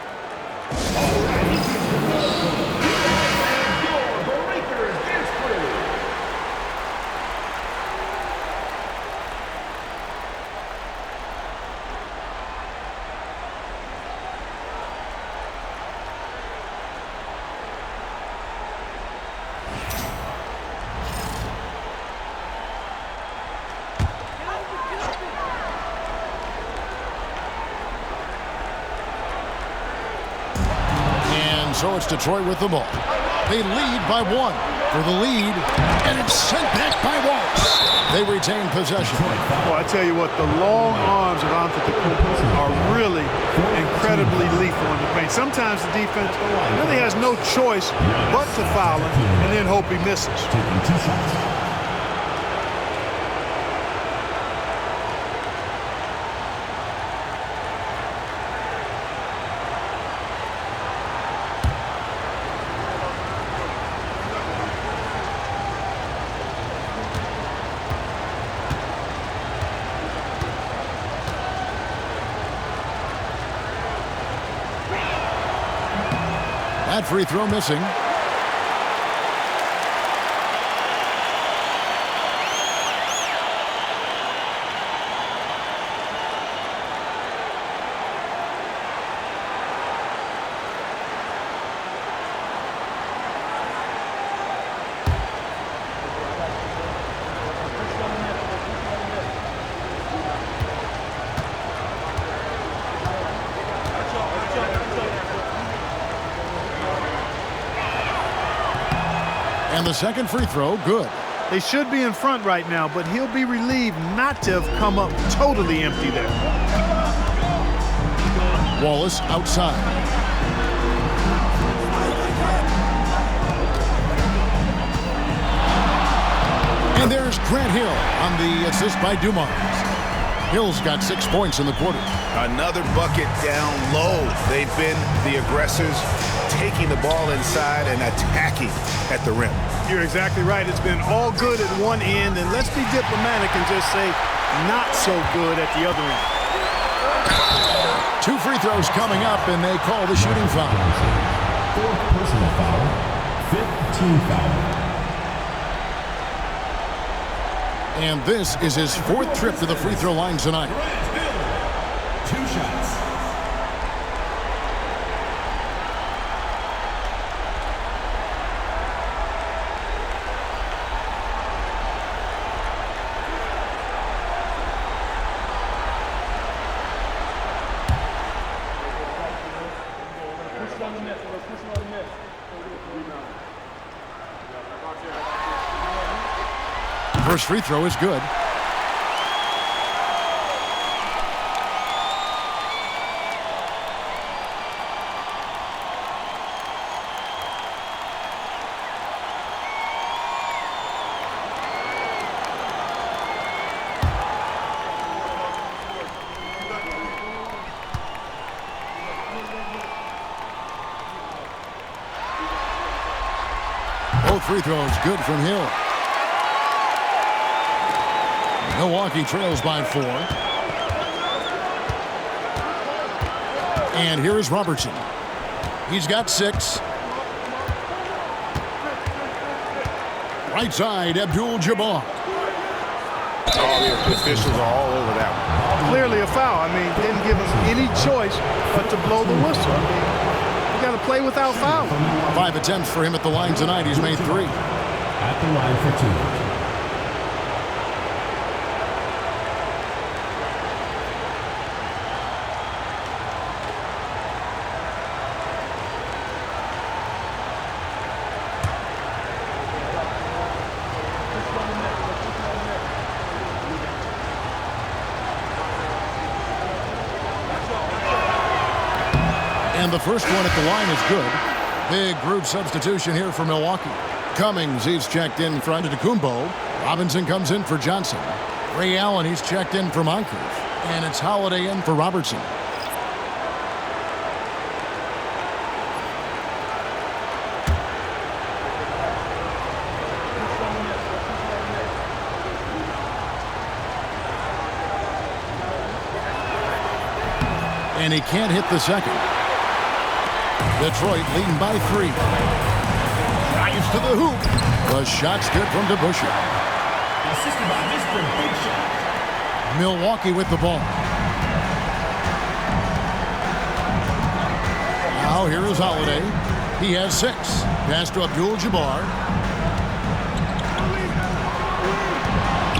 So it's Detroit with the ball. They lead by 1 for the lead, and it's sent back by Wallace. They retain possession. Well, I tell you what, the long arms of Antetokounmpo are really incredibly lethal in the paint. Sometimes the defense really has no choice but to foul him and then hope he misses. That free throw missing. And the second free throw, good. They should be in front right now, but he'll be relieved not to have come up totally empty there. Wallace outside. And there's Grant Hill on the assist by Dumars. Hill's got 6 points in the quarter. Another bucket down low. They've been the aggressors, taking the ball inside and attacking at the rim. You're exactly right. It's been all good at one end, and let's be diplomatic and just say not so good at the other end. 2 free throws coming up, and they call the shooting foul. 4th personal foul, 5th team foul. And this is his 4th trip to the free throw line tonight. 2 shots. First free throw is good. Both free throws good from Hill. Milwaukee trails by 4. And here is Robertson. He's got 6. Right side, Abdul-Jabbar. All the officials are all over that one. Clearly a foul. I mean, didn't give him any choice but to blow the whistle. I mean, you got to play without foul. 5 attempts for him at the line tonight. He's made 3. At the line for 2. And the first one at the line is good. Big group substitution here for Milwaukee. Cummings, he's checked in for Antetokounmpo. Robinson comes in for Johnson. Ray Allen, he's checked in for Moncrief. And it's Holiday in for Robertson. And he can't hit the second. Detroit leading by 3. Drives to the hoop. The shot's good from DeBusschere. Assisted by Mr. Big Shot. Milwaukee with the ball. Now here is Holiday. He has 6. Pass to Abdul-Jabbar.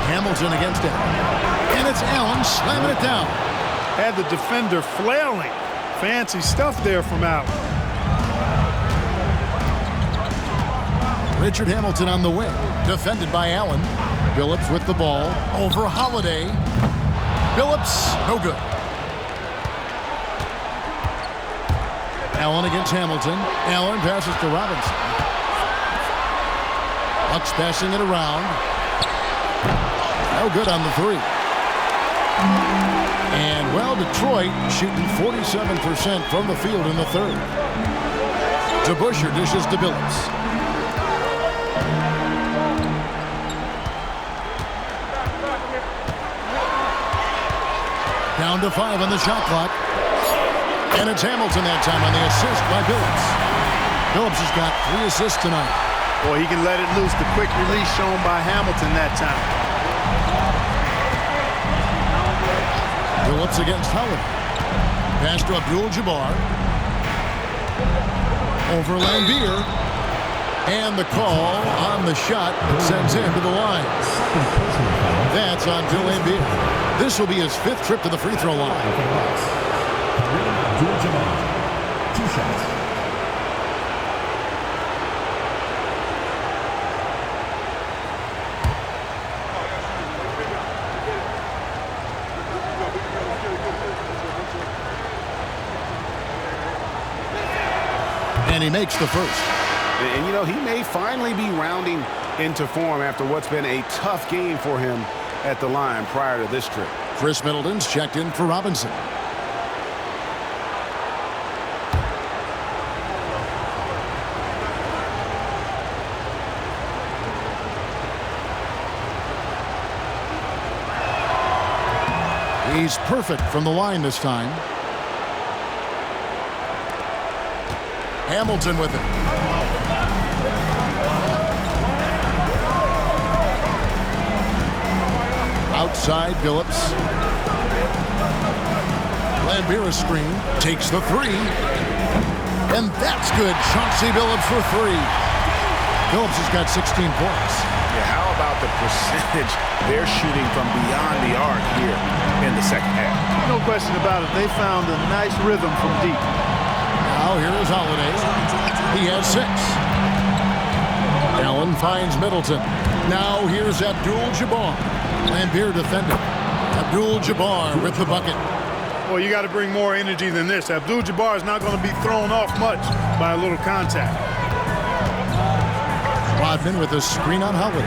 Hamilton against it. And it's Allen slamming it down. Had the defender flailing. Fancy stuff there from Allen. Richard Hamilton on the wing. Defended by Allen. Phillips with the ball. Over Holiday. Phillips, no good. Allen against Hamilton. Allen passes to Robinson. Bucks passing it around. No good on the 3. And, well, Detroit shooting 47% from the field in the 3rd. DeBusschere dishes to Billups. Down to 5 on the shot clock. And it's Hamilton that time on the assist by Billups. Billups has got 3 assists tonight. Boy, he can let it loose. The quick release shown by Hamilton that time. Billups against Howard. Pass to Abdul-Jabbar. Over Lambier. And the call on the shot sends him to the line. That's on Joe Lambier. This will be his 5th trip to the free throw line. Abdul-Jabbar. 2 shots. And he makes the first. And, you know, he may finally be rounding into form after what's been a tough game for him at the line prior to this trip. Chris Middleton's checked in for Robinson. He's perfect from the line this time. Hamilton with it. Outside, Phillips. Lambier screen. Takes the 3. And that's good. Chauncey Billups for 3. Phillips has got 16 points. Yeah, how about the percentage they're shooting from beyond the arc here in the second half? No question about it. They found a nice rhythm from deep. Now here is Holiday. He has 6. Allen finds Middleton. Now here's Abdul-Jabbar. Lambier defended. Abdul-Jabbar with the bucket. Well, you got to bring more energy than this. Abdul-Jabbar is not going to be thrown off much by a little contact. Rodman with a screen on Holiday.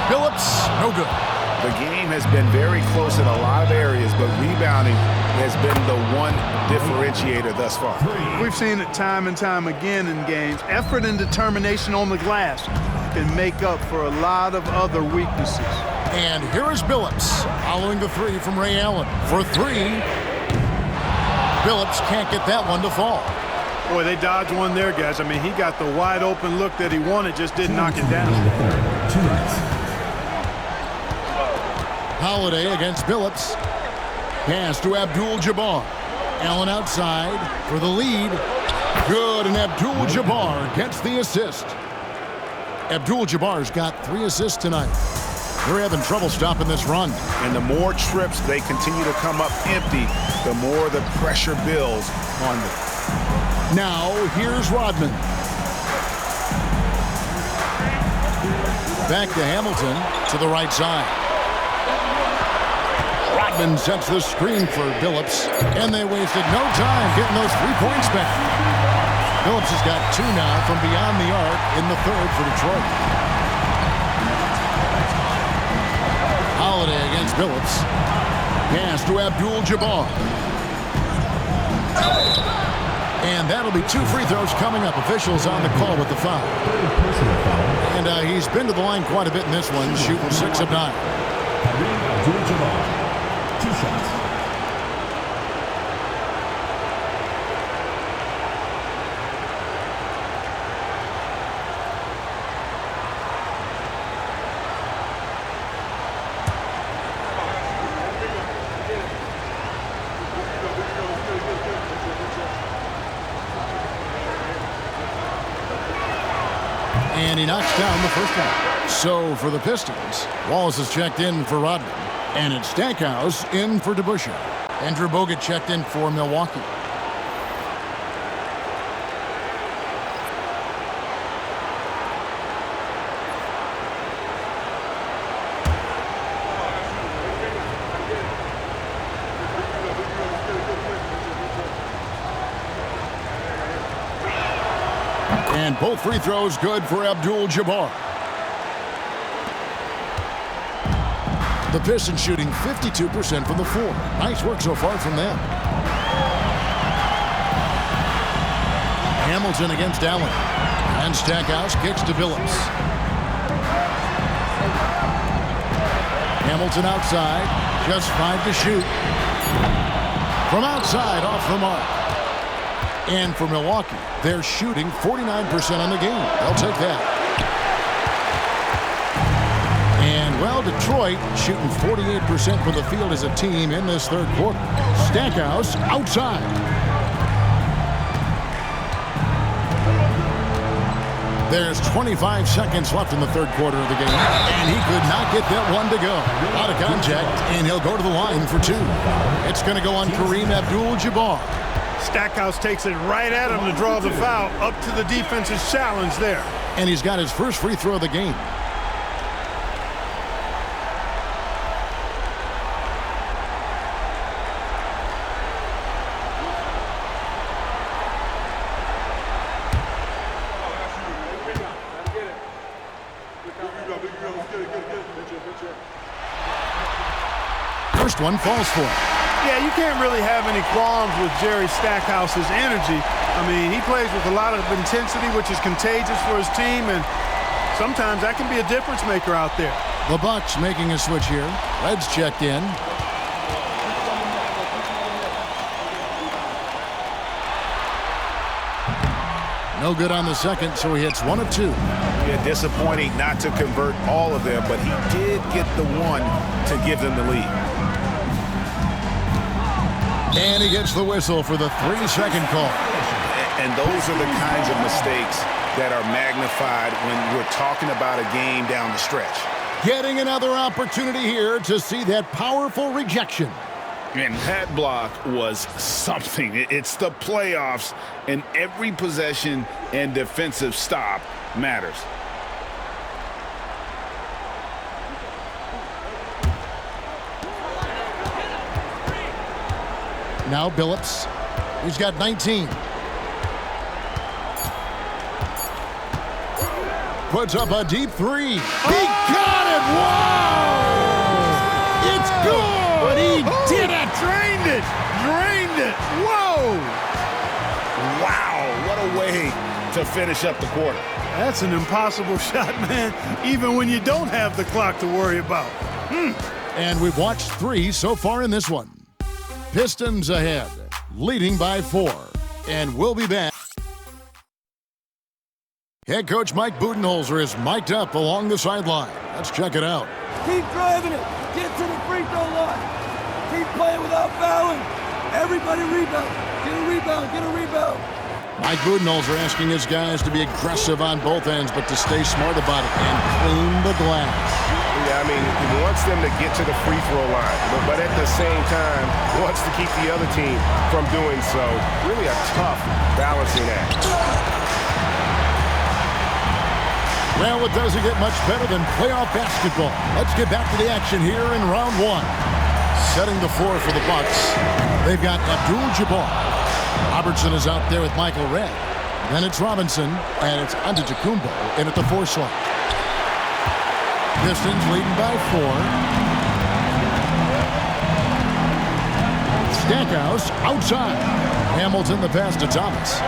Phillips, no good. The game has been very close in a lot of areas, but rebounding has been the one differentiator thus far. We've seen it time and time again in games. Effort and determination on the glass can make up for a lot of other weaknesses. And here is Billups following the three from Ray Allen. For three, Billups can't get that one to fall. Boy, they dodged one there, guys. I mean, he got the wide open look that he wanted, just didn't knock it down. Holiday against Billups. Pass to Abdul-Jabbar. Allen outside for the lead. Good, and Abdul-Jabbar gets the assist. Abdul-Jabbar's got 3 assists tonight. They're having trouble stopping this run. And the more trips they continue to come up empty, the more the pressure builds on them. Now, here's Rodman. Back to Hamilton to the right side. Rodman sets the screen for Billups, and they wasted no time getting those 3 points back. Billups has got 2 now from beyond the arc in the third for Detroit. Holiday against Billups. Pass to Abdul-Jabbar. And that'll be 2 free throws coming up. Officials on the call with the foul. And he's been to the line quite a bit in this one, shooting 6 of 9. Abdul-Jabbar, 2 shots. And he knocks down the first one. So for the Pistons, Wallace is checked in for Rodman. And it's Stackhouse in for DeBusschere. Andrew Bogut checked in for Milwaukee. And both free throws good for Abdul-Jabbar. The Pistons shooting 52% from the floor. Nice work so far from them. Hamilton against Allen. And Stackhouse kicks to Billups. Hamilton outside. Just 5 to shoot. From outside, off the mark. And for Milwaukee, they're shooting 49% on the game. They'll take that. And, well, Detroit shooting 48% from the field as a team in this third quarter. Stackhouse outside. There's 25 seconds left in the third quarter of the game, and he could not get that one to go. Out of contact, and he'll go to the line for 2. It's going to go on Kareem Abdul-Jabbar. Stackhouse takes it right at him to draw the foul, up to the defense's challenge there. And he's got his first free throw of the game. First one falls for him. Yeah, you can't really have any qualms with Jerry Stackhouse's energy. I mean, he plays with a lot of intensity, which is contagious for his team, and sometimes that can be a difference maker out there. The Bucks making a switch here. Reds checked in. No good on the second, so he hits 1 of 2. Yeah, disappointing not to convert all of them, but he did get the one to give them the lead. And he gets the whistle for the 3-second call. And those are the kinds of mistakes that are magnified when we're talking about a game down the stretch. Getting another opportunity here to see that powerful rejection. And that block was something. It's the playoffs, and every possession and defensive stop matters. Now Billups. He's got 19. Puts up a deep 3. He got it! Whoa! It's good! He did it! Drained it! Drained it! Whoa! Wow, what a way to finish up the quarter. That's an impossible shot, man, even when you don't have the clock to worry about. And we've watched 3 so far in this one. Pistons ahead, leading by 4. And we'll be back. Head coach Mike Budenholzer is mic'd up along the sideline. Let's check it out. Keep driving it. Get to the free throw line. Keep playing without fouling. Everybody rebound. Get a rebound. Get a rebound. Mike Budenholzer asking his guys to be aggressive on both ends, but to stay smart about it and clean the glass. Yeah, I mean, he wants them to get to the free throw line, but at the same time, wants to keep the other team from doing so. Really a tough balancing act. Well, it doesn't get much better than playoff basketball. Let's get back to the action here in round 1. Setting the floor for the Bucks, they've got Abdul-Jabbar. Robertson is out there with Michael Redd. Then it's Robinson, and it's Antetokounmpo in at the 4 slot. Pistons leading by 4. Stackhouse outside. Hamilton the pass to Thomas.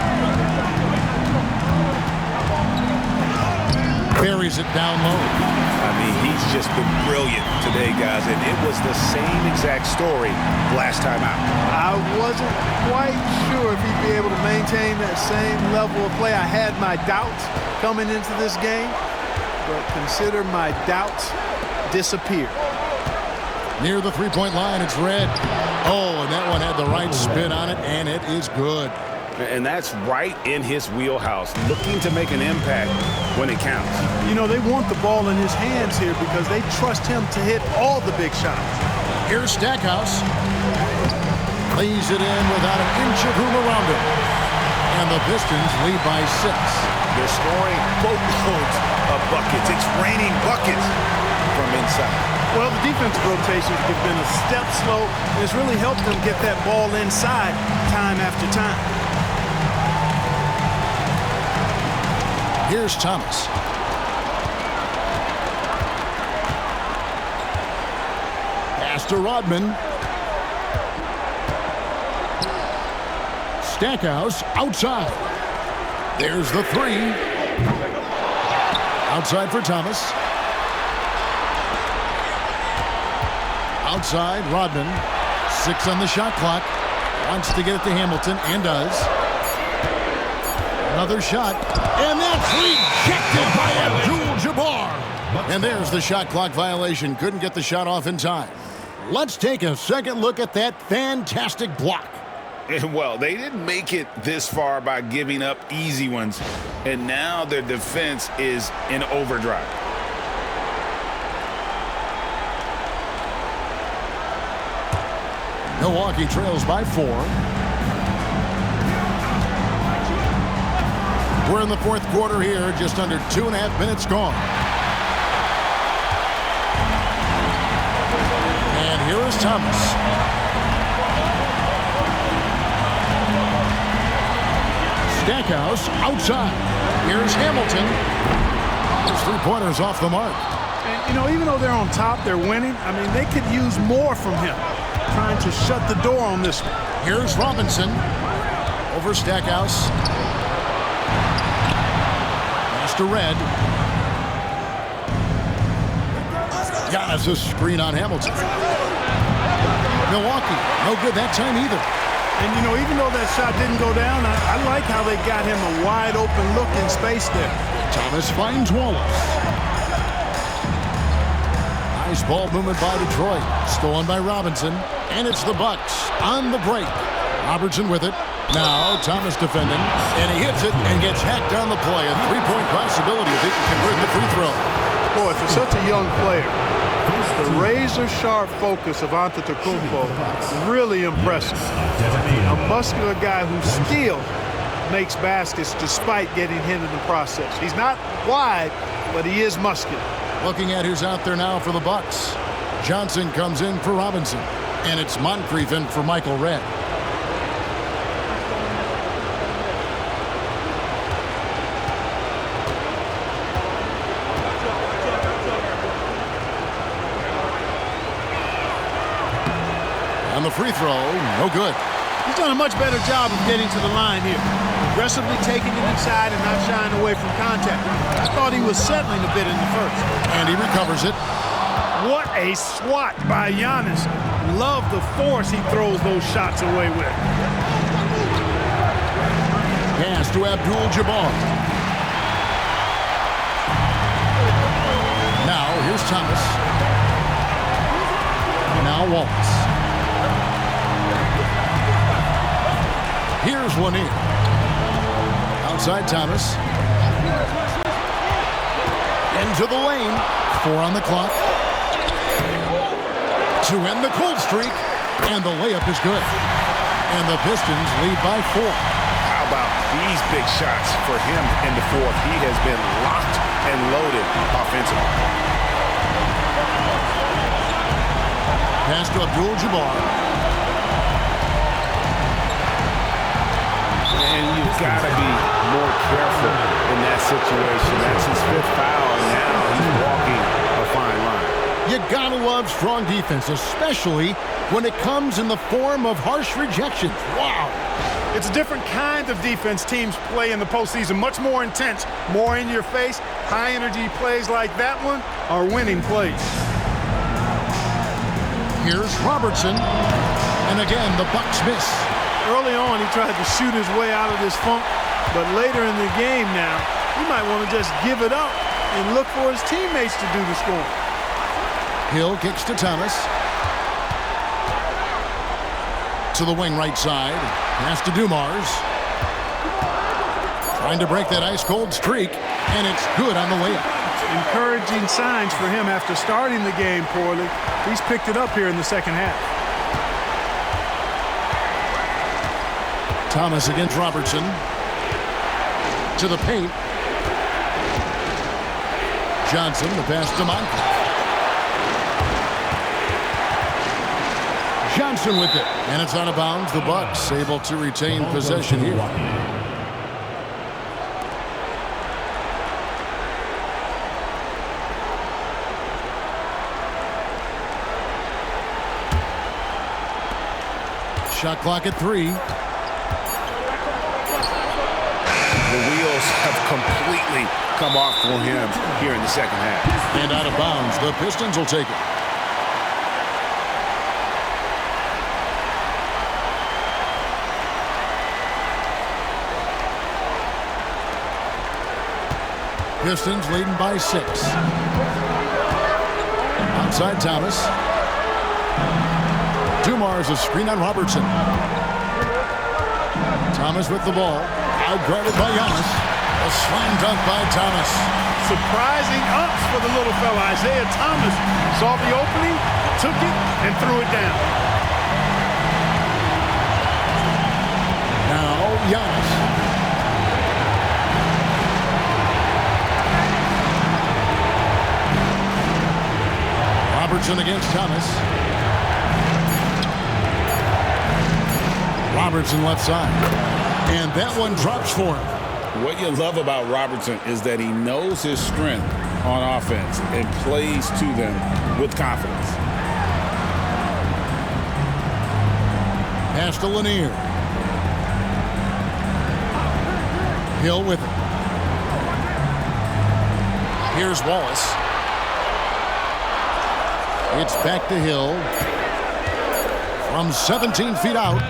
Buries it down low. I mean, he's just been brilliant today, guys, and it was the same exact story last time out. I wasn't quite sure if he'd be able to maintain that same level of play. I had my doubts coming into this game, but consider my doubts disappear. Near the three-point line, it's Redd. Oh, and that one had the right spin on it, and it is good. And that's right in his wheelhouse, looking to make an impact when it counts. You know, they want the ball in his hands here because they trust him to hit all the big shots. Here's Stackhouse. Lays it in without an inch of room around him. And the Pistons lead by 6. They're scoring boatloads of buckets. It's raining buckets from inside. Well, the defensive rotations have been a step slow, and it's really helped them get that ball inside time after time. Here's Thomas. Pass to Rodman. Stackhouse outside. There's the 3. Outside for Thomas. Outside, Rodman. 6 on the shot clock. Wants to get it to Hamilton, and does. Another shot, and that's rejected by Abdul-Jabbar. And there's the shot clock violation. Couldn't get the shot off in time. Let's take a second look at that fantastic block. And well, they didn't make it this far by giving up easy ones, and now their defense is in overdrive. Milwaukee trails by 4. We're in the 4th quarter here, just under 2.5 minutes gone. And here is Thomas. Stackhouse outside. Here's Hamilton. His 3-pointers off the mark. And, you know, even though they're on top, they're winning. I mean, they could use more from him, trying to shut the door on this one. Here's Robinson. Over Stackhouse. To Redd. Giannis a screen on Hamilton. Milwaukee, no good that time either. And, you know, even though that shot didn't go down, I like how they got him a wide open look in space there. Thomas finds Wallace. Nice ball movement by Detroit. Stolen by Robinson. And it's the Bucks on the break. Robertson with it. Now Thomas defending, and he hits it and gets hacked on the play. A 3-point possibility if he can convert the free throw. Boy, for such a young player, the razor-sharp focus of Antetokounmpo really impressive. A muscular guy who still makes baskets despite getting hit in the process. He's not wide, but he is muscular. Looking at who's out there now for the Bucks. Johnson comes in for Robinson, and it's Moncrief in for Michael Redd. And the free throw, no good. He's done a much better job of getting to the line here. Aggressively taking it inside and not shying away from contact. I thought he was settling a bit in the first. And he recovers it. What a swat by Giannis. Love the force he throws those shots away with. Pass to Abdul-Jabbar. Now, here's Thomas. Now Wallace. Here's Lanier. Outside Thomas. Into the lane. 4 on the clock. To end the cold streak. And the layup is good. And the Pistons lead by 4. How about these big shots for him in the fourth? He has been locked and loaded offensively. Pass to Abdul-Jabbar. And you've got to be more careful in that situation. That's his 5th foul, and now he's walking a fine line. You gotta love strong defense, especially when it comes in the form of harsh rejections. Wow. It's a different kind of defense teams play in the postseason. Much more intense, more in your face. High energy plays like that one are winning plays. Here's Robertson. And again, the Bucks miss. Early on, he tried to shoot his way out of this funk, but later in the game now, he might want to just give it up and look for his teammates to do the scoring. Hill kicks to Thomas. To the wing right side. Pass to Dumars. Trying to break that ice-cold streak, and it's good on the layup. Encouraging signs for him after starting the game poorly. He's picked it up here in the second half. Thomas against Robertson. To the paint. Johnson, the pass to Monk. Johnson with it, and it's out of bounds. The Bucks able to retain possession here. Shot clock at 3. The wheels have completely come off for him here in the second half. And out of bounds. The Pistons will take it. Pistons leading by 6. Outside Thomas. Dumars a screen on Robertson. Thomas with the ball. Outguarded by Giannis. A slam dunk by Thomas. Surprising ups for the little fella. Isaiah Thomas saw the opening, took it, and threw it down. Now Giannis. Robertson against Thomas. Robertson left side. And that one drops for him. What you love about Robertson is that he knows his strength on offense and plays to them with confidence. Pass to Lanier. Hill with it. Here's Wallace. It's back to Hill. From 17 feet out.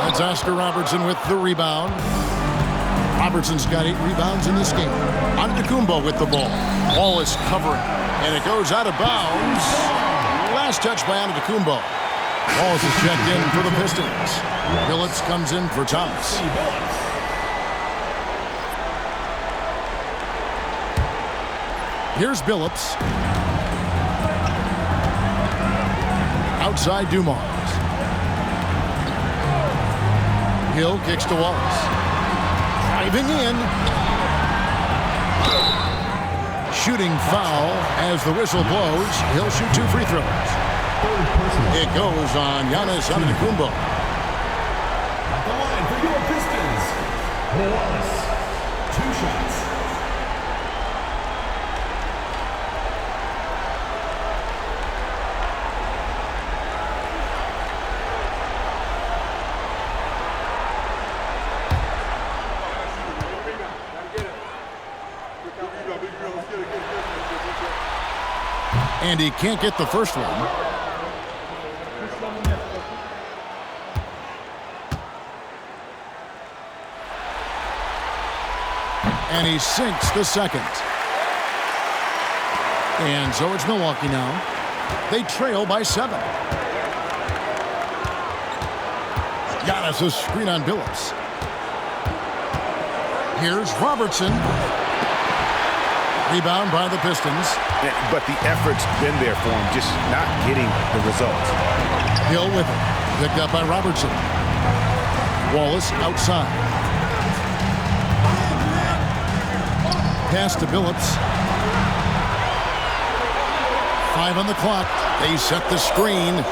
That's Oscar Robertson with the rebound. Robertson's got 8 rebounds in this game. Antetokounmpo with the ball. Wallace covering. And it goes out of bounds. Last touch by Antetokounmpo. Wallace is checked in for the Pistons. Billups comes in for Thomas. Here's Billups. Outside Dumars. Hill kicks to Wallace. Driving in. Shooting foul as the whistle blows. He'll shoot 2 free throws. It goes on Giannis Antetokounmpo. At the line for your Pistons, Wallace. 2 shots. And he can't get the first one. And he sinks the second. And so it's Milwaukee now. They trail by 7. Giannis' screen on Billups. Here's Robertson. Rebound by the Pistons. But the effort's been there for him, just not getting the results. Hill with it. Picked up by Robertson. Wallace outside. Pass to Billups. 5 on the clock. They set the screen.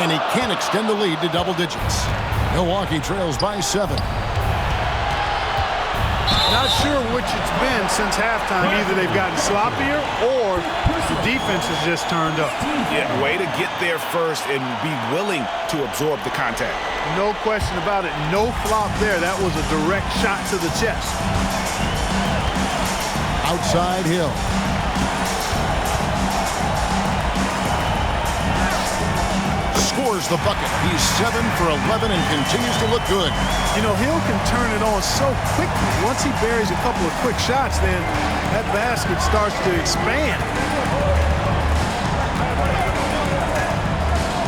And he can't extend the lead to double digits. Milwaukee trails by 7. Not sure which it's been since halftime. Either they've gotten sloppier or the defense has just turned up. Yeah, way to get there first and be willing to absorb the contact. No question about it. No flop there. That was a direct shot to the chest. Outside Hill. Scores the bucket. He's 7 for 11 and continues to look good. You know, Hill can turn it on so quickly. Once he buries a couple of quick shots, then that basket starts to expand.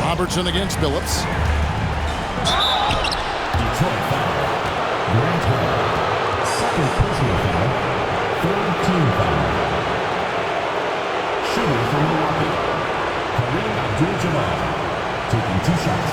Robertson against Billups. Detroit foul. Grant Hill. Second personal foul. Third team foul. Shooting from Milwaukee. Kareem Abdul-Jabbar. Taking 2 shots.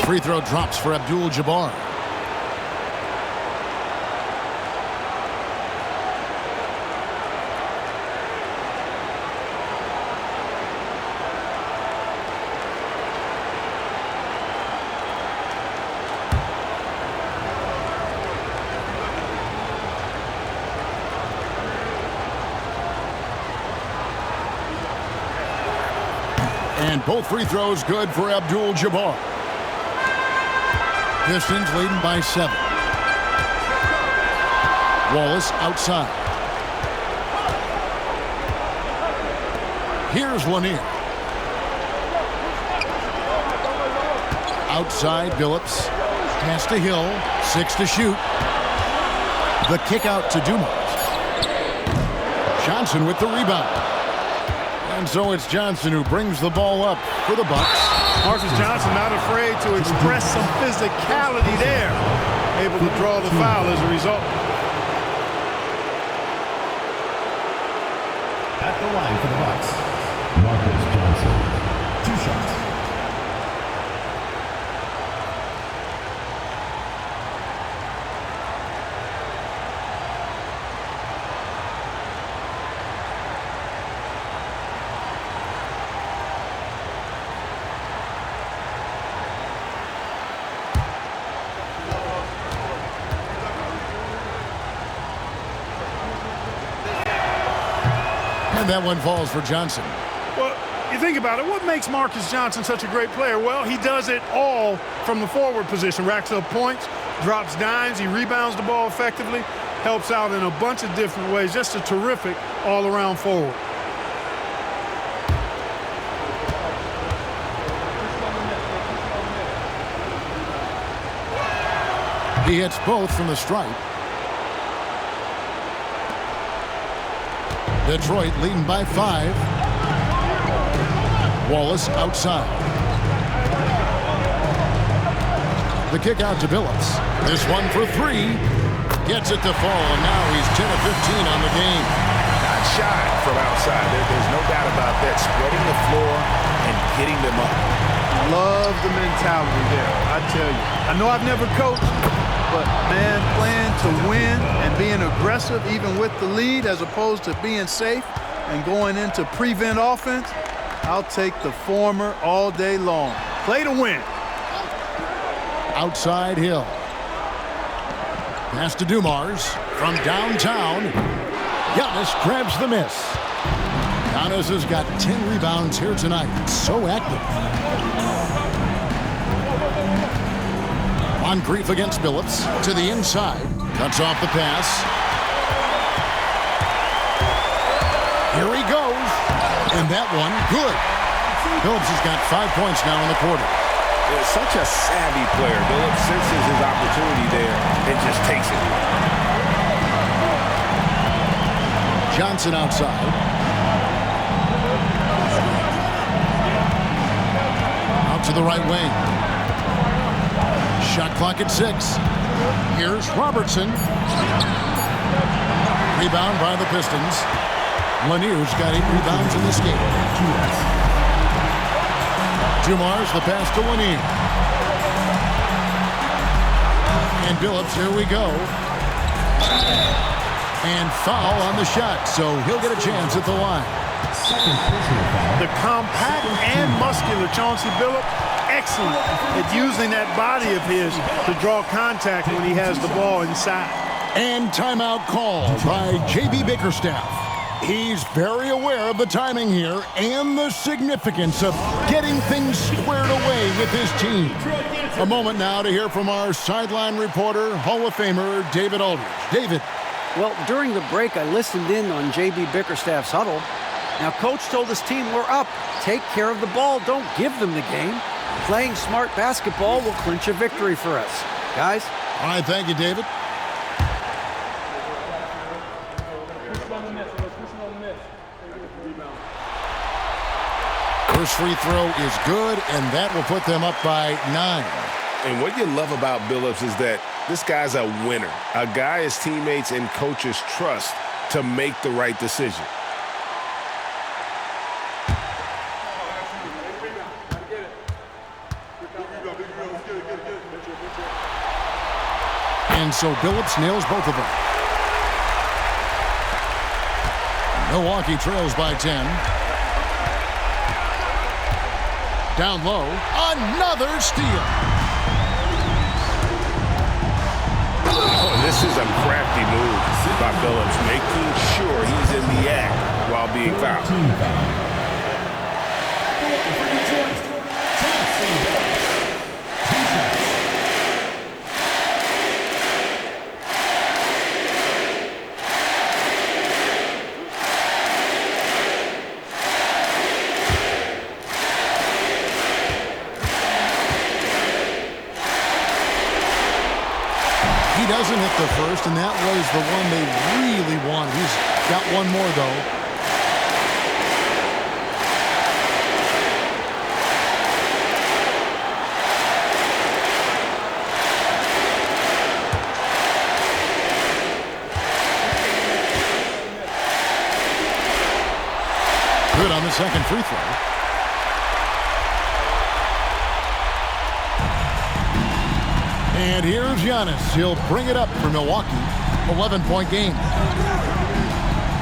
Free throw drops for Abdul-Jabbar. And both free throws good for Abdul-Jabbar. Pistons leading by 7. Wallace outside. Here's Lanier. Outside Billups. Pass to Hill. 6 to shoot. The kick out to Dumars. Johnson with the rebound. And so it's Johnson who brings the ball up for the Bucks. Marcus Johnson not afraid to express some physicality there. Able to draw the foul as a result. At the line for the Bucks, Marcus Johnson. 2 shots. And that one falls for Johnson. Well, you think about it, what makes Marcus Johnson such a great player? Well, he does it all from the forward position. Racks up points, drops dimes, he rebounds the ball effectively, helps out in a bunch of different ways. Just a terrific all-around forward. He hits both from the stripe. Detroit leading by 5. Wallace outside. The kick out to Billups. This one for 3. Gets it to fall, and now he's 10 of 15 on the game. Not shy from outside. There's no doubt about that. Spreading the floor and getting them up. Love the mentality there, I tell you. I know I've never coached, but, man, playing to win and being aggressive even with the lead as opposed to being safe and going into prevent offense, I'll take the former all day long. Play to win. Outside Hill. Pass to Dumars from downtown. Giannis grabs the miss. Giannis has got 10 rebounds here tonight. So active. Moncrief against Billups. To the inside. Cuts off the pass. Here he goes. And that one, good. Billups has got 5 points now in the quarter. Such a savvy player. Billups senses his opportunity there and just takes it. Johnson outside. Out to the right wing. Shot clock at 6. Here's Robertson. Rebound by the Pistons. Lanier's got 8 rebounds in this game. Dumars the pass to Lanier. And Billups, here we go. And foul on the shot, so he'll get a chance at the line. The compact and muscular Chauncey Billups, excellent at using that body of his to draw contact when he has the ball inside. And timeout called by J.B. Bickerstaff. He's very aware of the timing here and the significance of getting things squared away with his team. A moment now to hear from our sideline reporter, Hall of Famer David Aldridge. David. Well, during the break, I listened in on J.B. Bickerstaff's huddle. Now, Coach told his team, we're up. Take care of the ball. Don't give them the game. Playing smart basketball will clinch a victory for us. Guys? All right, thank you, David. First free throw is good, and that will put them up by 9. And what you love about Billups is that this guy's a winner, a guy his teammates and coaches trust to make the right decision. And so Billups nails both of them. Milwaukee trails by 10. Down low, another steal. Oh, this is a crafty move by Billups, making sure he's in the act while being fouled. He doesn't hit the first, and that was the one they really wanted. He's got one more, though. Good on the second free throw. And here's Giannis. He'll bring it up for Milwaukee. 11-point game.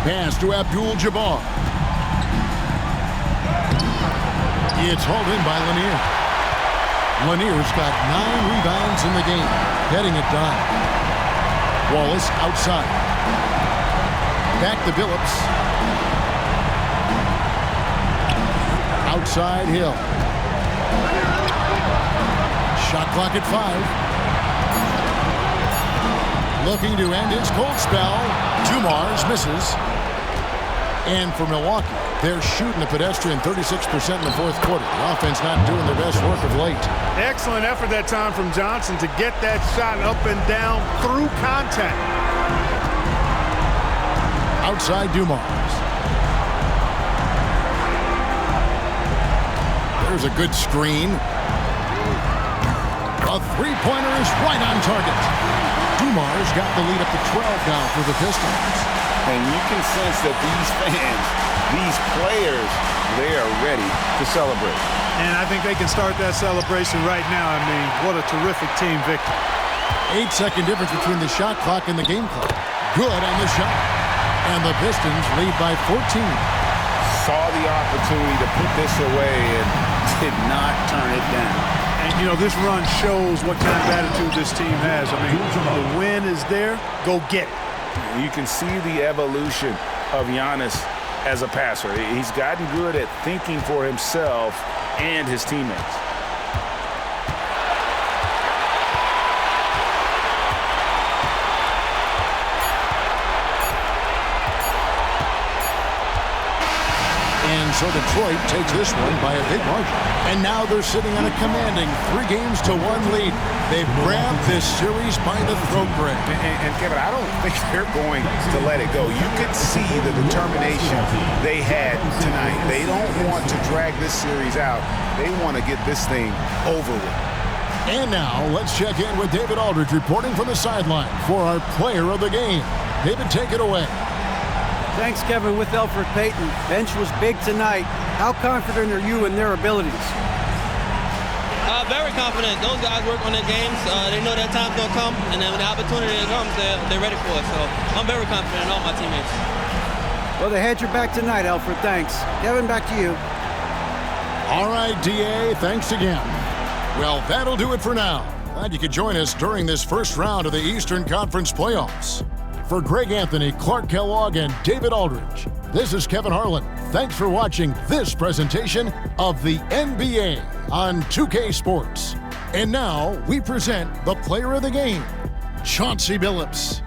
Pass to Abdul-Jabbar. It's hauled in by Lanier. Lanier's got 9 rebounds in the game. Heading it down. Wallace outside. Back to Billups. Outside Hill. Shot clock at 5. Looking to end his cold spell. Dumars misses. And for Milwaukee, they're shooting a pedestrian 36% in the fourth quarter. The offense not doing their best work of late. Excellent effort that time from Johnson to get that shot up and down through contact. Outside Dumars. There's a good screen. A three-pointer is right on target. Dumars got the lead up to 12 now for the Pistons. And you can sense that these fans, these players, they are ready to celebrate. And I think they can start that celebration right now. I mean, what a terrific team victory. 8-second difference between the shot clock and the game clock. Good on the shot. And the Pistons lead by 14. saw the opportunity to put this away and did not turn it down. And, you know, this run shows what kind of attitude this team has. I mean, the win is there. Go get it. You can see the evolution of Giannis as a passer. He's gotten good at thinking for himself and his teammates. And so Detroit takes this one by a big margin. And now they're sitting on a commanding 3-1 lead. They've grabbed this series by the throat, Greg. And Kevin, I don't think they're going to let it go. You could see the determination they had tonight. They don't want to drag this series out. They want to get this thing over with. And now let's check in with David Aldridge reporting from the sideline for our player of the game. David, take it away. Thanks, Kevin. With Elfrid Payton, bench was big tonight. How confident are you in their abilities? Very confident. Those guys work on their games. They know that time's going to come, and then when the opportunity comes, they're ready for it. So I'm very confident in all my teammates. Well, they had your back tonight, Elfrid. Thanks. Kevin, back to you. All right, D.A., thanks again. Well, that'll do it for now. Glad you could join us during this first round of the Eastern Conference playoffs. For Greg Anthony, Clark Kellogg, and David Aldridge, this is Kevin Harlan. Thanks for watching this presentation of the NBA on 2K Sports. And now we present the player of the game, Chauncey Billups.